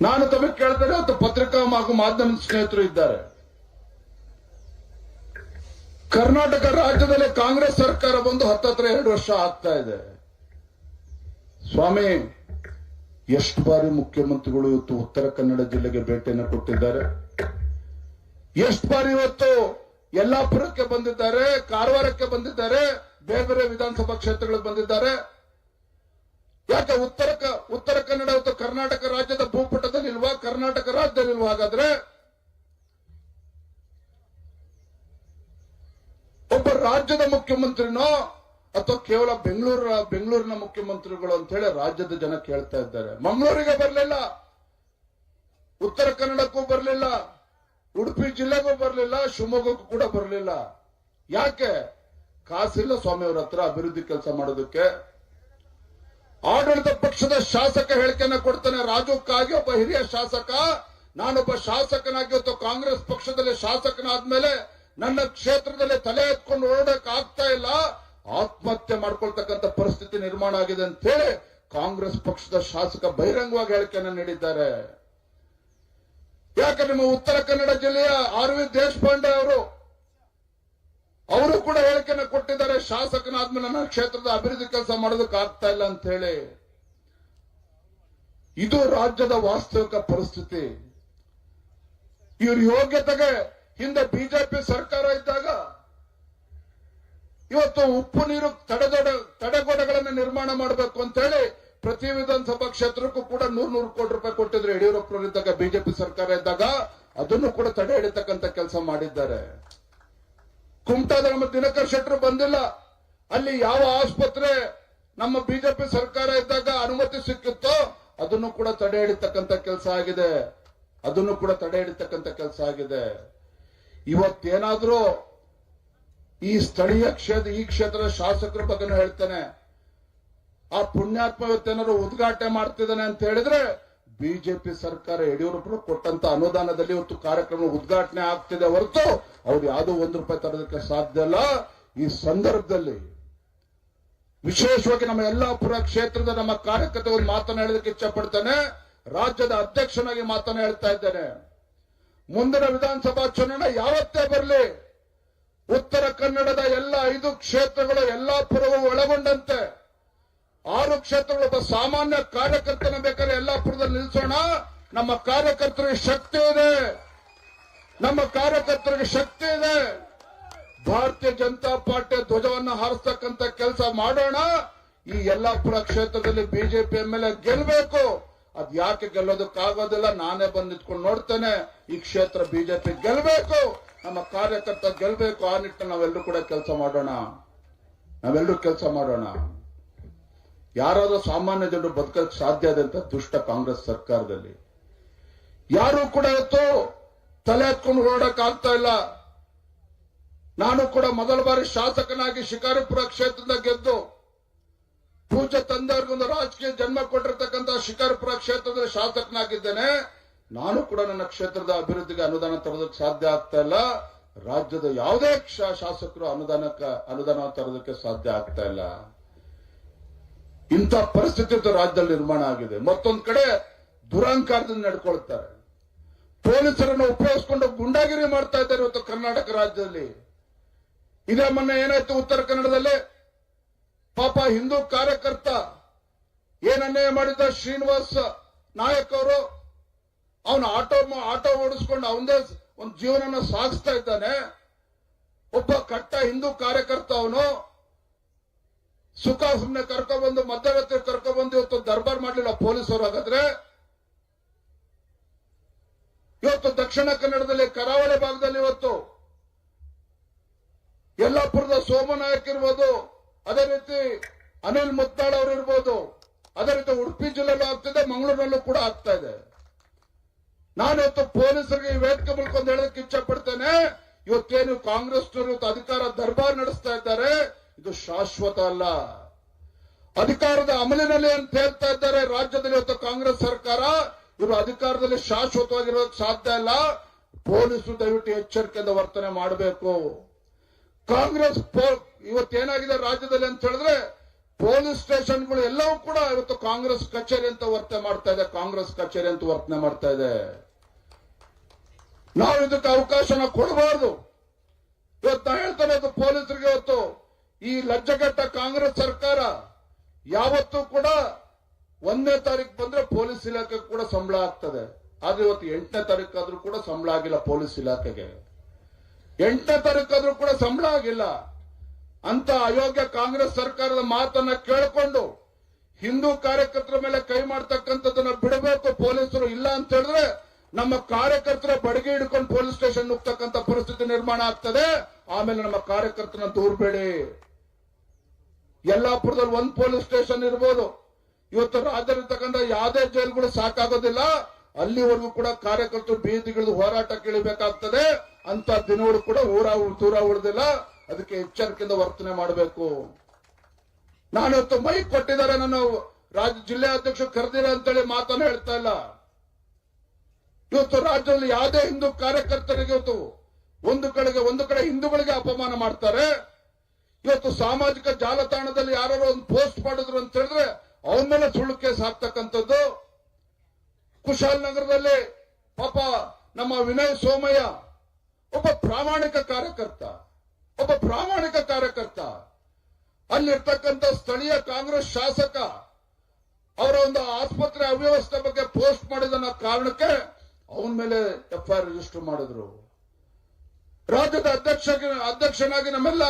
ನಾನು ತಮಗೆ ಕೇಳ್ತೇನೆ, ಇವತ್ತು ಪತ್ರಿಕಾ ಹಾಗೂ ಮಾಧ್ಯಮದ ಸ್ನೇಹಿತರು ಇದ್ದಾರೆ. ಕರ್ನಾಟಕ ರಾಜ್ಯದಲ್ಲಿ ಕಾಂಗ್ರೆಸ್ ಸರ್ಕಾರ ಬಂದು 2 ವರ್ಷ ಆಗ್ತಾ ಇದೆ. ಸ್ವಾಮಿ, ಎಷ್ಟು ಬಾರಿ ಮುಖ್ಯಮಂತ್ರಿಗಳು ಇವತ್ತು ಉತ್ತರ ಕನ್ನಡ ಜಿಲ್ಲೆಗೆ ಭೇಟಿಯನ್ನು ಕೊಟ್ಟಿದ್ದಾರೆ? ಎಷ್ಟು ಬಾರಿ ಇವತ್ತು ಯಲ್ಲಾಪುರಕ್ಕೆ ಬಂದಿದ್ದಾರೆ, ಕಾರವಾರಕ್ಕೆ ಬಂದಿದ್ದಾರೆ, ಬೇರೆ ಬೇರೆ ವಿಧಾನಸಭಾ ಕ್ಷೇತ್ರಗಳಿಗೆ ಬಂದಿದ್ದಾರೆ. ಯಾಕೆ ಉತ್ತರ ಕನ್ನಡ ಇವತ್ತು ಕರ್ನಾಟಕ ರಾಜ್ಯದ ಭೂಪಟದಲ್ಲಿ ಇಲ್ವಾ? ಕರ್ನಾಟಕ ರಾಜ್ಯದಲ್ಲಿ ಇಲ್ವಾ? ಹಾಗಾದ್ರೆ ಒಬ್ಬ ರಾಜ್ಯದ ಮುಖ್ಯಮಂತ್ರಿನೋ ಅಥವಾ ಕೇವಲ ಬೆಂಗಳೂರಿನ ಮುಖ್ಯಮಂತ್ರಿಗಳು ಅಂತ ಹೇಳಿ ರಾಜ್ಯದ ಜನ ಕೇಳ್ತಾ ಇದ್ದಾರೆ. ಮಂಗಳೂರಿಗೆ ಬರಲಿಲ್ಲ, ಉತ್ತರ ಕನ್ನಡಕ್ಕೂ ಬರಲಿಲ್ಲ, ಉಡುಪಿ ಜಿಲ್ಲೆಗೂ ಬರಲಿಲ್ಲ, ಶಿವಮೊಗ್ಗಕ್ಕೂ ಕೂಡ ಬರಲಿಲ್ಲ. ಯಾಕೆ? ಕಾಸಿಲ್ಲ ಸ್ವಾಮಿ ಅವ್ರ ಹತ್ರ ಅಭಿವೃದ್ಧಿ ಕೆಲಸ ಮಾಡೋದಕ್ಕೆ. ಆಡಳಿತ ಪಕ್ಷದ ಶಾಸಕ ಹೇಳಿಕೆಯನ್ನ ಕೊಡ್ತಾನೆ. ರಾಜುಕ್ಕಾಗಿ ಒಬ್ಬ ಹಿರಿಯ ಶಾಸಕ, ನಾನೊಬ್ಬ ಶಾಸಕನಾಗಿ ಇವತ್ತು ಕಾಂಗ್ರೆಸ್ ಪಕ್ಷದಲ್ಲಿ ಶಾಸಕನಾದ್ಮೇಲೆ ನನ್ನ ಕ್ಷೇತ್ರದಲ್ಲಿ ತಲೆ ಎತ್ಕೊಂಡು ಓಡಕ್ ಆಗ್ತಾ ಇಲ್ಲ, ಆತ್ಮಹತ್ಯೆ ಮಾಡ್ಕೊಳ್ತಕ್ಕಂಥ ಪರಿಸ್ಥಿತಿ ನಿರ್ಮಾಣ ಆಗಿದೆ ಅಂತ ಹೇಳಿ ಕಾಂಗ್ರೆಸ್ ಪಕ್ಷದ ಶಾಸಕ ಬಹಿರಂಗವಾಗಿ ಹೇಳಿಕೆಯನ್ನು ನೀಡಿದ್ದಾರೆ. ಯಾಕೆ ನಿಮ್ಮ ಉತ್ತರ ಕನ್ನಡ ಜಿಲ್ಲೆಯ ಆರ್.ವಿ. ದೇಶಪಾಂಡೆ ಅವರು ಕೂಡ ಹೇಳಿಕೆಯನ್ನು ಕೊಟ್ಟಿದ್ದಾರೆ, ಶಾಸಕನಾದ್ಮೇಲೆ ನನ್ನ ಕ್ಷೇತ್ರದ ಅಭಿವೃದ್ಧಿ ಕೆಲಸ ಮಾಡೋದಕ್ಕೆ ಆಗ್ತಾ ಇಲ್ಲ ಅಂತ ಹೇಳಿ. ಇದು ರಾಜ್ಯದ ವಾಸ್ತವಿಕ ಪರಿಸ್ಥಿತಿ. ಇವ್ರ ಯೋಗ್ಯತೆಗೆ ಹಿಂದೆ ಬಿಜೆಪಿ ಸರ್ಕಾರ ಇದ್ದಾಗ ಇವತ್ತು ಉಪ್ಪು ನೀರು ತಡೆಗೋಡೆಗಳನ್ನು ನಿರ್ಮಾಣ ಮಾಡಬೇಕು ಅಂತ ಹೇಳಿ ಪ್ರತಿ ವಿಧಾನಸಭಾ ಕ್ಷೇತ್ರಕ್ಕೂ ಕೂಡ 100 ಕೋಟಿ ರೂಪಾಯಿ ಕೊಟ್ಟಿದ್ರು. ಯಡಿಯೂರಪ್ಪನವರಿದ್ದಾಗ ಬಿಜೆಪಿ ಸರ್ಕಾರ ಇದ್ದಾಗ ಅದನ್ನು ಕೂಡ ತಡೆ ಹಿಡಿತಕ್ಕಂಥ ಕೆಲಸ ಮಾಡಿದ್ದಾರೆ. ಕುಮಟಾದ ನಮ್ಮ ದಿನಕರ್ ಶೆಟ್ಟರು ಬಂದಿಲ್ಲ, ಅಲ್ಲಿ ಯಾವ ಆಸ್ಪತ್ರೆ ನಮ್ಮ ಬಿಜೆಪಿ ಸರ್ಕಾರ ಇದ್ದಾಗ ಅನುಮತಿ ಸಿಕ್ಕಿತ್ತೋ ಅದನ್ನು ಕೂಡ ತಡೆ ಹಿಡಿತಕ್ಕಂಥ ಕೆಲಸ ಆಗಿದೆ. ಇವತ್ತೇನಾದ್ರೂ ಈ ಸ್ಥಳೀಯ ಈ ಕ್ಷೇತ್ರದ ಶಾಸಕರ ಬಗ್ಗೆ ಹೇಳ್ತಾನೆ, ಆ ಪುಣ್ಯಾತ್ಮ ಇವತ್ತೇನಾದ್ರು ಉದ್ಘಾಟನೆ ಮಾಡ್ತಿದ್ದಾನೆ ಅಂತ ಹೇಳಿದ್ರೆ ಬಿಜೆಪಿ ಸರ್ಕಾರ ಯಡಿಯೂರಪ್ಪರು ಕೊಟ್ಟಂತ ಅನುದಾನದಲ್ಲಿ ಇವತ್ತು ಕಾರ್ಯಕ್ರಮ ಉದ್ಘಾಟನೆ ಆಗ್ತಿದೆ ಹೊರತು ಅವ್ರು ಯಾವುದೋ ₹1 ತರೋದಕ್ಕೆ ಸಾಧ್ಯ ಇಲ್ಲ. ಈ ಸಂದರ್ಭದಲ್ಲಿ ವಿಶೇಷವಾಗಿ ನಮ್ಮ ಯಲ್ಲಾಪುರ ಕ್ಷೇತ್ರದ ನಮ್ಮ ಕಾರ್ಯಕರ್ತರು ಮಾತನಾಡೋದಕ್ಕೆ ಇಚ್ಛೆ ಪಡ್ತಾನೆ. ರಾಜ್ಯದ ಅಧ್ಯಕ್ಷನಾಗಿ ಹೇಳ್ತಾ ಇದ್ದೇನೆ. ಮುಂದಿನ ವಿಧಾನಸಭಾ ಚುನಾವಣೆ ಯಾವತ್ತೇ ಬರಲಿ, ಉತ್ತರ ಕನ್ನಡದ ಎಲ್ಲ 5 ಕ್ಷೇತ್ರಗಳು ಯಲ್ಲಾಪುರವು ಒಳಗೊಂಡಂತೆ 6 ಕ್ಷೇತ್ರಗಳು ಒಬ್ಬ ಸಾಮಾನ್ಯ ಕಾರ್ಯಕರ್ತನ ಬೇಕಾದ್ರೆ ಯಲ್ಲಾಪುರದಲ್ಲಿ ನಿಲ್ಲಿಸೋಣ. ನಮ್ಮ ಕಾರ್ಯಕರ್ತರಿಗೆ ಶಕ್ತಿ ಇದೆ. ಭಾರತೀಯ ಜನತಾ ಪಾರ್ಟಿ ಧ್ವಜವನ್ನು ಹಾರಿಸ್ತಕ್ಕಂಥ ಕೆಲಸ ಮಾಡೋಣ. ಈ ಯಲ್ಲಾಪುರ ಕ್ಷೇತ್ರದಲ್ಲಿ ಬಿಜೆಪಿ ಎಂಎಲ್ಎ ಗೆಲ್ಲಬೇಕು. ಅದ್ ಯಾಕೆ ಗೆಲ್ಲೋದಕ್ಕಾಗೋದಿಲ್ಲ, ನಾನೇ ಬಂದು ನಿಂತ್ಕೊಂಡು ನೋಡ್ತೇನೆ. ಈ ಕ್ಷೇತ್ರ ಬಿಜೆಪಿ ಗೆಲ್ಲಬೇಕು, ನಮ್ಮ ಕಾರ್ಯಕರ್ತ ಗೆಲ್ಲಬೇಕು. ಆ ನಿಟ್ಟಿನಲ್ಲಿ ನಾವೆಲ್ಲರೂ ಕೂಡ ಕೆಲಸ ಮಾಡೋಣ. ಯಾರಾದ್ರೂ ಸಾಮಾನ್ಯ ಜನರು ಬದುಕಕ್ಕೆ ಸಾಧ್ಯ ಇದೆ ಅಂತ ದುಷ್ಟ ಕಾಂಗ್ರೆಸ್ ಸರ್ಕಾರದಲ್ಲಿ ಯಾರು ಕೂಡ ಇವತ್ತು ತಲೆ ಎತ್ಕೊಂಡು ಓಡಕ್ ಆಗ್ತಾ ಇಲ್ಲ. ನಾನು ಕೂಡ ಮೊದಲ ಬಾರಿ ಶಾಸಕನಾಗಿ ಶಿಕಾರಿಪುರ ಕ್ಷೇತ್ರದಿಂದ ಗೆದ್ದು ಪೂಜ್ಯ ತಂದೆಯವರಿಗೊಂದು ರಾಜಕೀಯ ಜನ್ಮ ಕೊಟ್ಟಿರ್ತಕ್ಕಂಥ ಶಿಕಾರಿಪುರ ಕ್ಷೇತ್ರದಲ್ಲಿ ಶಾಸಕನಾಗಿದ್ದೇನೆ. ನಾನು ಕೂಡ ನನ್ನ ಕ್ಷೇತ್ರದ ಅಭಿವೃದ್ಧಿಗೆ ಅನುದಾನ ತರೋದಕ್ಕೆ ಸಾಧ್ಯ ಆಗ್ತಾ ಇಲ್ಲ. ರಾಜ್ಯದ ಯಾವುದೇ ಶಾಸಕರು ಅನುದಾನ ತರೋದಕ್ಕೆ ಸಾಧ್ಯ ಆಗ್ತಾ ಇಲ್ಲ. ಇಂಥ ಪರಿಸ್ಥಿತಿ ರಾಜ್ಯದಲ್ಲಿ ನಿರ್ಮಾಣ ಆಗಿದೆ. ಮತ್ತೊಂದು ಕಡೆ ದುರಹಂಕಾರದಿಂದ ನಡ್ಕೊಳ್ತಾರೆ, ಪೊಲೀಸರನ್ನು ಉಪಯೋಗಿಸಿಕೊಂಡು ಗುಂಡಾಗಿರಿ ಮಾಡ್ತಾ ಇದ್ದಾರೆ ಇವತ್ತು ಕರ್ನಾಟಕ ರಾಜ್ಯದಲ್ಲಿ. ಇದೇ ಮೊನ್ನೆ ಏನಾಯ್ತು ಉತ್ತರ ಕನ್ನಡದಲ್ಲಿ, ಪಾಪ ಹಿಂದೂ ಕಾರ್ಯಕರ್ತ ಏನನ್ನೇ ಮಾಡಿದ್ದ ಶ್ರೀನಿವಾಸ್ ನಾಯಕ್ ಅವರು, ಅವನು ಆಟೋ ಓಡಿಸ್ಕೊಂಡು ಅವನದೇ ಒಂದು ಜೀವನನ ಸಾಗಿಸ್ತಾ ಇದ್ದಾನೆ. ಒಬ್ಬ ಕಟ್ಟ ಹಿಂದೂ ಕಾರ್ಯಕರ್ತ ಅವನು ಸುಮ್ಮನೆ ಕರ್ಕೊಬಂದು ಮಧ್ಯರಾತ್ರಿ ಕರ್ಕೊಬಂದು ಇವತ್ತು ದರ್ಬಾರ್ ಮಾಡಲಿಲ್ಲ ಪೊಲೀಸರು. ಹಾಗಾದ್ರೆ ಇವತ್ತು ದಕ್ಷಿಣ ಕನ್ನಡದಲ್ಲಿ ಕರಾವಳಿ ಭಾಗದಲ್ಲಿ ಇವತ್ತು ಯಲ್ಲಾಪುರದ ಸೋಮನಾಯಕ್ ಇರ್ಬೋದು, ಅದೇ ರೀತಿ ಅನಿಲ್ ಮುತ್ತಾಳ್ ಅವರು ಇರ್ಬೋದು, ಅದೇ ರೀತಿ ಉಡುಪಿ ಜಿಲ್ಲೆಯಲ್ಲೂ ಆಗ್ತಿದೆ, ಮಂಗಳೂರಿನಲ್ಲೂ ಕೂಡ ಆಗ್ತಾ ಇದೆ. ನಾನಿವತ್ತು ಪೊಲೀಸರಿಗೆ ಈ ವೇದಿಕೆ ಮೂಲಕ ಹೇಳೋದಕ್ಕೆ ಇಚ್ಛೆ ಪಡ್ತೇನೆ, ಇವತ್ತೇನು ಕಾಂಗ್ರೆಸ್ನವರು ಇವತ್ತು ಅಧಿಕಾರ ದರ್ಬಾರ್ ನಡೆಸ್ತಾ ಇದ್ದಾರೆ, ಇದು ಶಾಶ್ವತ ಅಲ್ಲ. ಅಧಿಕಾರದ ಅಮಲಿನಲ್ಲಿ ಅಂತ ಹೇಳ್ತಾ ಇದ್ದಾರೆ ರಾಜ್ಯದಲ್ಲಿ ಇವತ್ತು ಕಾಂಗ್ರೆಸ್ ಸರ್ಕಾರ. ಇವರು ಅಧಿಕಾರದಲ್ಲಿ ಶಾಶ್ವತವಾಗಿರೋದಕ್ಕೆ ಸಾಧ್ಯ ಇಲ್ಲ. ಪೊಲೀಸರು ದಯವಿಟ್ಟು ಎಚ್ಚರಿಕೆಯಿಂದ ವರ್ತನೆ ಮಾಡಬೇಕು. ಕಾಂಗ್ರೆಸ್ ಇವತ್ತೇನಾಗಿದೆ ರಾಜ್ಯದಲ್ಲಿ ಅಂತ ಹೇಳಿದ್ರೆ, ಪೊಲೀಸ್ ಸ್ಟೇಷನ್ಗಳು ಎಲ್ಲವೂ ಕೂಡ ಇವತ್ತು ಕಾಂಗ್ರೆಸ್ ಕಚೇರಿ ಅಂತ ವರ್ತನೆ ಮಾಡ್ತಾ ಇದೆ. ನಾವು ಇದಕ್ಕೆ ಅವಕಾಶನ ಕೊಡಬಾರದು. ಇವತ್ತು ನಾ ಹೇಳ್ತಾನೆ, ಇದು ಪೊಲೀಸರಿಗೆ ಇವತ್ತು ಈ ಲಜ್ಜೆಗೆಟ್ಟ ಕಾಂಗ್ರೆಸ್ ಸರ್ಕಾರ ಯಾವತ್ತೂ ಕೂಡ 1ನೇ ತಾರೀಕು ಬಂದ್ರೆ ಪೊಲೀಸ್ ಇಲಾಖೆಗೆ ಕೂಡ ಸಂಬಳ ಆಗ್ತದೆ. ಆದ್ರೆ ಇವತ್ತು 8ನೇ ತಾರೀಕಾದ್ರೂ ಕೂಡ ಸಂಬಳ ಆಗಿಲ್ಲ ಪೊಲೀಸ್ ಇಲಾಖೆಗೆ. 8ನೇ ತಾರೀಕಾದ್ರೂ ಕೂಡ ಸಂಬಳ ಆಗಿಲ್ಲ. ಅಂತ ಅಯೋಗ್ಯ ಕಾಂಗ್ರೆಸ್ ಸರ್ಕಾರದ ಮಾತನ್ನ ಕೇಳಿಕೊಂಡು ಹಿಂದೂ ಕಾರ್ಯಕರ್ತರ ಮೇಲೆ ಕೈ ಮಾಡ್ತಕ್ಕಂಥದ್ದನ್ನ ಬಿಡಬೇಕು ಪೊಲೀಸರು. ಇಲ್ಲ ಅಂತ ಹೇಳಿದ್ರೆ ನಮ್ಮ ಕಾರ್ಯಕರ್ತರ ಬಡಗಿ ಹಿಡ್ಕೊಂಡು ಪೊಲೀಸ್ ಸ್ಟೇಷನ್ ನುಗ್ತಕ್ಕಂಥ ಪರಿಸ್ಥಿತಿ ನಿರ್ಮಾಣ ಆಗ್ತದೆ. ಆಮೇಲೆ ನಮ್ಮ ಕಾರ್ಯಕರ್ತನ ದೂರಬೇಡಿ. ಯಲ್ಲಾಪುರದಲ್ಲಿ ಒಂದು ಪೊಲೀಸ್ ಸ್ಟೇಷನ್ ಇರ್ಬೋದು. ಇವತ್ತು ರಾಜ್ಯದಲ್ಲಿರ್ತಕ್ಕಂಥ ಯಾವುದೇ ಜೈಲ್ಗಳು ಸಾಕಾಗೋದಿಲ್ಲ. ಅಲ್ಲಿವರೆಗೂ ಕೂಡ ಕಾರ್ಯಕರ್ತರು ಬೀದಿಗಿಳಿದು ಹೋರಾಟಕ್ಕೆ ಇಳಿಬೇಕಾಗ್ತದೆ. ಅಂತ ದಿನಗಳು ಕೂಡ ದೂರ ಉಳಿದಿಲ್ಲ. ಅದಕ್ಕೆ ಎಚ್ಚರಿಕೆಯಿಂದ ವರ್ತನೆ ಮಾಡಬೇಕು. ನಾನಿವತ್ತು ಮೈಕ್ ಕೊಟ್ಟಿದ್ದಾರೆ, ನಾನು ಜಿಲ್ಲಾ ಅಧ್ಯಕ್ಷರು ಕರೆದಿರ ಅಂತೇಳಿ ಮಾತನ್ನು ಹೇಳ್ತಾ ಇಲ್ಲ. ಇವತ್ತು ರಾಜ್ಯದಲ್ಲಿ ಯಾವುದೇ ಹಿಂದೂ ಕಾರ್ಯಕರ್ತರಿಗೆ ಇವತ್ತು ಒಂದು ಕಡೆ ಹಿಂದೂಗಳಿಗೆ ಅಪಮಾನ ಮಾಡ್ತಾರೆ. ಇವತ್ತು ಸಾಮಾಜಿಕ ಜಾಲತಾಣದಲ್ಲಿ ಯಾರು ಒಂದು ಪೋಸ್ಟ್ ಮಾಡಿದ್ರು ಅಂತ ಹೇಳಿದ್ರೆ ಅವನ ಮೇಲೆ ಸುಳ್ಳು ಕೇಸ್ ಹಾಕ್ತಕ್ಕಂಥದ್ದು. ಕುಶಾಲನಗರದಲ್ಲಿ ಪಾಪ ನಮ್ಮ ವಿನಯ್ ಸೋಮಯ್ಯ ಒಬ್ಬ ಪ್ರಾಮಾಣಿಕ ಕಾರ್ಯಕರ್ತ ಅಲ್ಲಿರ್ತಕ್ಕಂಥ ಸ್ಥಳೀಯ ಕಾಂಗ್ರೆಸ್ ಶಾಸಕ ಅವರ ಒಂದು ಆಸ್ಪತ್ರೆ ಅವ್ಯವಸ್ಥೆ ಬಗ್ಗೆ ಪೋಸ್ಟ್ ಮಾಡಿದ ಕಾರಣಕ್ಕೆ ಅವನ ಮೇಲೆ ಎಫ್ಐಆರ್ ರಿಜಿಸ್ಟರ್ ಮಾಡಿದ್ರು. ರಾಜ್ಯದ ಅಧ್ಯಕ್ಷನಾಗಿ ನಮ್ಮೆಲ್ಲ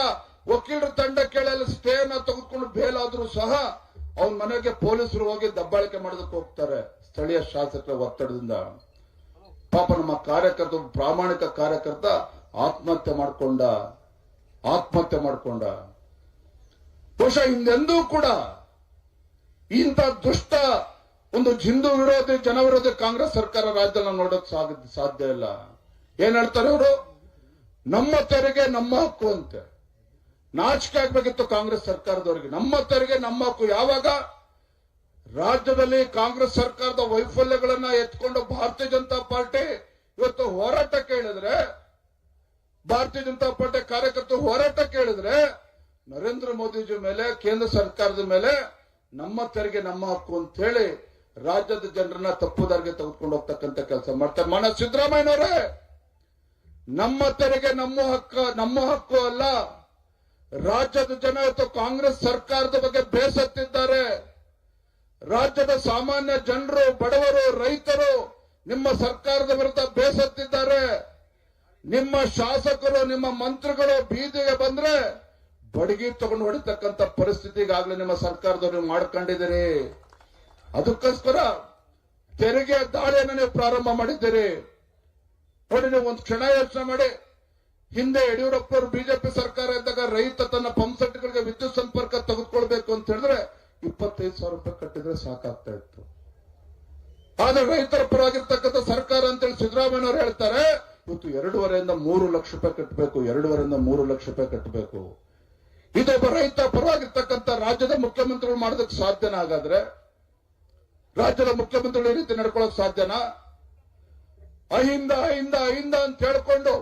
ವಕೀಲರ ತಂಡ ಕೇಳಲು ಸ್ಟೇನ ತೆಗೆದುಕೊಂಡು ಬೇಲ್ ಆದ್ರೂ ಸಹ ಅವನ ಮನೆಗೆ ಪೊಲೀಸರು ಹೋಗಿ ದಬ್ಬಾಳಿಕೆ ಮಾಡೋದಕ್ಕೆ ಹೋಗ್ತಾರೆ ಸ್ಥಳೀಯ ಶಾಸಕರ ಒತ್ತಡದಿಂದ. ಪಾಪ ನಮ್ಮ ಕಾರ್ಯಕರ್ತ, ಪ್ರಾಮಾಣಿಕ ಕಾರ್ಯಕರ್ತ ಆತ್ಮಹತ್ಯೆ ಮಾಡ್ಕೊಂಡ. ಬಹುಶಃ ಹಿಂದೆಂದೂ ಕೂಡ ಇಂಥ ದುಷ್ಟ ಒಂದು ಹಿಂದೂ ವಿರೋಧಿ ಜನ ವಿರೋಧಿ ಕಾಂಗ್ರೆಸ್ ಸರ್ಕಾರ ರಾಜ್ಯದಲ್ಲಿ ನೋಡೋಕ್ ಸಾಧ್ಯ ಇಲ್ಲ. ಏನ್ ಹೇಳ್ತಾರೆ ಅವರು? ನಮ್ಮ ತೆರಿಗೆ ನಮ್ಮ ಹಕ್ಕು ಅಂತೆ. ನಾಚಿಕೆ ಆಗ್ಬೇಕಿತ್ತು ಕಾಂಗ್ರೆಸ್ ಸರ್ಕಾರದವರಿಗೆ. ನಮ್ಮ ತೆರಿಗೆ ನಮ್ಮ ಹಕ್ಕು. ಯಾವಾಗ ರಾಜ್ಯದಲ್ಲಿ ಕಾಂಗ್ರೆಸ್ ಸರ್ಕಾರದ ವೈಫಲ್ಯಗಳನ್ನ ಎತ್ಕೊಂಡು ಭಾರತೀಯ ಜನತಾ ಪಾರ್ಟಿ ಇವತ್ತು ಹೋರಾಟಕ್ಕೆ ಹೇಳಿದ್ರೆ, ಭಾರತೀಯ ಜನತಾ ಪಾರ್ಟಿ ಕಾರ್ಯಕರ್ತರು ಹೋರಾಟಕ್ಕೆ ಹೇಳಿದ್ರೆ, ನರೇಂದ್ರ ಮೋದಿಜಿ ಮೇಲೆ, ಕೇಂದ್ರ ಸರ್ಕಾರದ ಮೇಲೆ ನಮ್ಮ ತೆರಿಗೆ ನಮ್ಮ ಹಕ್ಕು ಅಂತ ಹೇಳಿ ರಾಜ್ಯದ ಜನರನ್ನ ತಪ್ಪುದಾರಿಗೆ ತೆಗೆದುಕೊಂಡು ಹೋಗ್ತಕ್ಕಂಥ ಕೆಲಸ ಮಾಡ್ತಾರೆ. ಮಾನ್ಯ ಸಿದ್ದರಾಮಯ್ಯನವರೇ, ನಮ್ಮ ತೆರಿಗೆ ನಮ್ಮ ಹಕ್ಕು ಅಲ್ಲ. ರಾಜ್ಯದ ಜನ ಇವತ್ತು ಕಾಂಗ್ರೆಸ್ ಸರ್ಕಾರದ ಬಗ್ಗೆ ಬೇಸತ್ತಿದ್ದಾರೆ. ರಾಜ್ಯದ ಸಾಮಾನ್ಯ ಜನರು, ಬಡವರು, ರೈತರು ನಿಮ್ಮ ಸರ್ಕಾರದ ವಿರುದ್ಧ ಬೇಸತ್ತಿದ್ದಾರೆ. ನಿಮ್ಮ ಶಾಸಕರು, ನಿಮ್ಮ ಮಂತ್ರಿಗಳು ಬೀದಿಗೆ ಬಂದ್ರೆ ಬಡಗಿ ತಗೊಂಡು ಹೊಡಿತಕ್ಕಂಥ ಪರಿಸ್ಥಿತಿಗಾಗ್ಲೇ ನಿಮ್ಮ ಸರ್ಕಾರದವರು ಮಾಡ್ಕೊಂಡಿದ್ದೀರಿ. ಅದಕ್ಕೋಸ್ಕರ ತೆರಿಗೆ ದಾಳಿಯನ್ನು ನೀವು ಪ್ರಾರಂಭ ಮಾಡಿದ್ದೀರಿ. ನೋಡಿ, ನೀವು ಒಂದು ಕ್ಷಣ ಯೋಚನೆ ಮಾಡಿ. ಹಿಂದೆ ಯಡಿಯೂರಪ್ಪ ಅವರು ಬಿಜೆಪಿ ಸರ್ಕಾರ ಇದ್ದಾಗ ರೈತ ತನ್ನ ಪಂಪ್ಸೆಟ್ಗಳಿಗೆ ವಿದ್ಯುತ್ ಸಂಪರ್ಕ ತೆಗೆದುಕೊಳ್ಬೇಕು ಅಂತ ಹೇಳಿದ್ರೆ 25,000 ರೂಪಾಯಿ ಕಟ್ಟಿದ್ರೆ ಸಾಕಾಗ್ತಾ ಇತ್ತು. ಆದ್ರೆ ರೈತರ ಪರವಾಗಿರ್ತಕ್ಕಂಥ ಸರ್ಕಾರ ಅಂತೇಳಿ ಸಿದ್ದರಾಮಯ್ಯನವರು ಹೇಳ್ತಾರೆ, ಇವತ್ತು 2.5 ಇಂದ 3 ಲಕ್ಷ ರೂಪಾಯಿ ಕಟ್ಟಬೇಕು. 2.5 ಇಂದ 3 ಲಕ್ಷ ರೂಪಾಯಿ ಕಟ್ಟಬೇಕು. ಇದೊಬ್ಬ ರೈತ ಪರವಾಗಿರ್ತಕ್ಕಂಥ ರಾಜ್ಯದ ಮುಖ್ಯಮಂತ್ರಿಗಳು ಮಾಡೋದಕ್ಕೆ ಸಾಧ್ಯನಾ? ಹಾಗಾದ್ರೆ ರಾಜ್ಯದ ಮುಖ್ಯಮಂತ್ರಿಗಳು ಈ ರೀತಿ ನಡ್ಕೊಳ್ಳೋಕೆ ಸಾಧ್ಯನಾ? ಅಹಿಂದ ಅಂತ ಹೇಳ್ಕೊಂಡು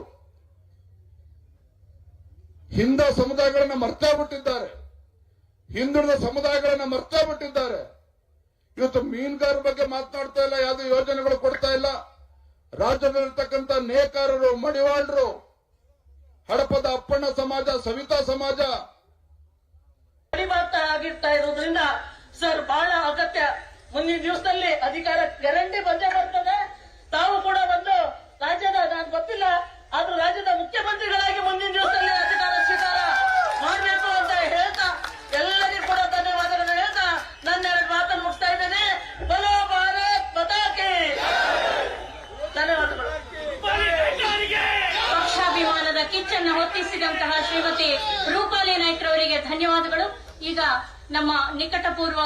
ಹಿಂದ ಸಮುದಾಯಗಳನ್ನ ಮರ್ತಾ ಬಿಟ್ಟಿದ್ದಾರೆ. ಹಿಂದುಳಿದ ಸಮುದಾಯಗಳನ್ನ ಮರ್ತಾ ಬಿಟ್ಟಿದ್ದಾರೆ. ಇವತ್ತು ಮೀನುಗಾರರ ಬಗ್ಗೆ ಮಾತನಾಡ್ತಾ ಇಲ್ಲ, ಯಾವುದೇ ಯೋಜನೆಗಳು ಕೊಡ್ತಾ ಇಲ್ಲ. ರಾಜ್ಯದಲ್ಲಿರ್ತಕ್ಕಂಥ ನೇಕಾರರು, ಮಡಿವಾಳರು, ಹಡಪದ ಅಪ್ಪಣ್ಣ ಸಮಾಜ, ಸವಿತಾ ಸಮಾಜ ಆಗಿರ್ತಾ ಇರೋದ್ರಿಂದ ಸರ್ ಬಹಳ ಅಗತ್ಯ. ಮುಂದಿನ ದಿವಸದಲ್ಲಿ ಅಧಿಕಾರ ಗ್ಯಾರಂಟಿ ಬಂದೇ ಬರ್ತದೆ. ತಾವು ಕೂಡ ಬಂದು ರಾಜ್ಯದ, ನಾನು ಗೊತ್ತಿಲ್ಲ ಆದ್ರೂ ರಾಜ್ಯದ ಮುಖ್ಯಮಂತ್ರಿಗಳಾಗಿ ಮುಂದಿನ ದಿವಸದಲ್ಲಿ ಅಧಿಕಾರ ಸ್ವೀಕಾರ ಮಾಡಬೇಕು ಅಂತ ಹೇಳ್ತಾ ಎಲ್ಲರಿಗೂ ಕೂಡ ಧನ್ಯವಾದಗಳನ್ನು ಹೇಳ್ತಾ ನನ್ನ 2 ಮಾತನ್ನು ಮುಗಿಸ್ತಾ ಇದ್ದೇನೆ. ಬಲೋ ಭಾರತ್ ಮಾತಾ ಕಿ ಧನ್ಯವಾದಗಳು. ಪಕ್ಷಾಭಿಮಾನದ ಕಿಚ್ಚನ್ನು ಹೊತ್ತಿಸಿದಂತಹ ಶ್ರೀಮತಿ ರೂಪಾಲಿ ನಾಯ್ಕರವರಿಗೆ ಧನ್ಯವಾದಗಳು. ಈಗ ನಮ್ಮ ನಿಕಟಪೂರ್ವ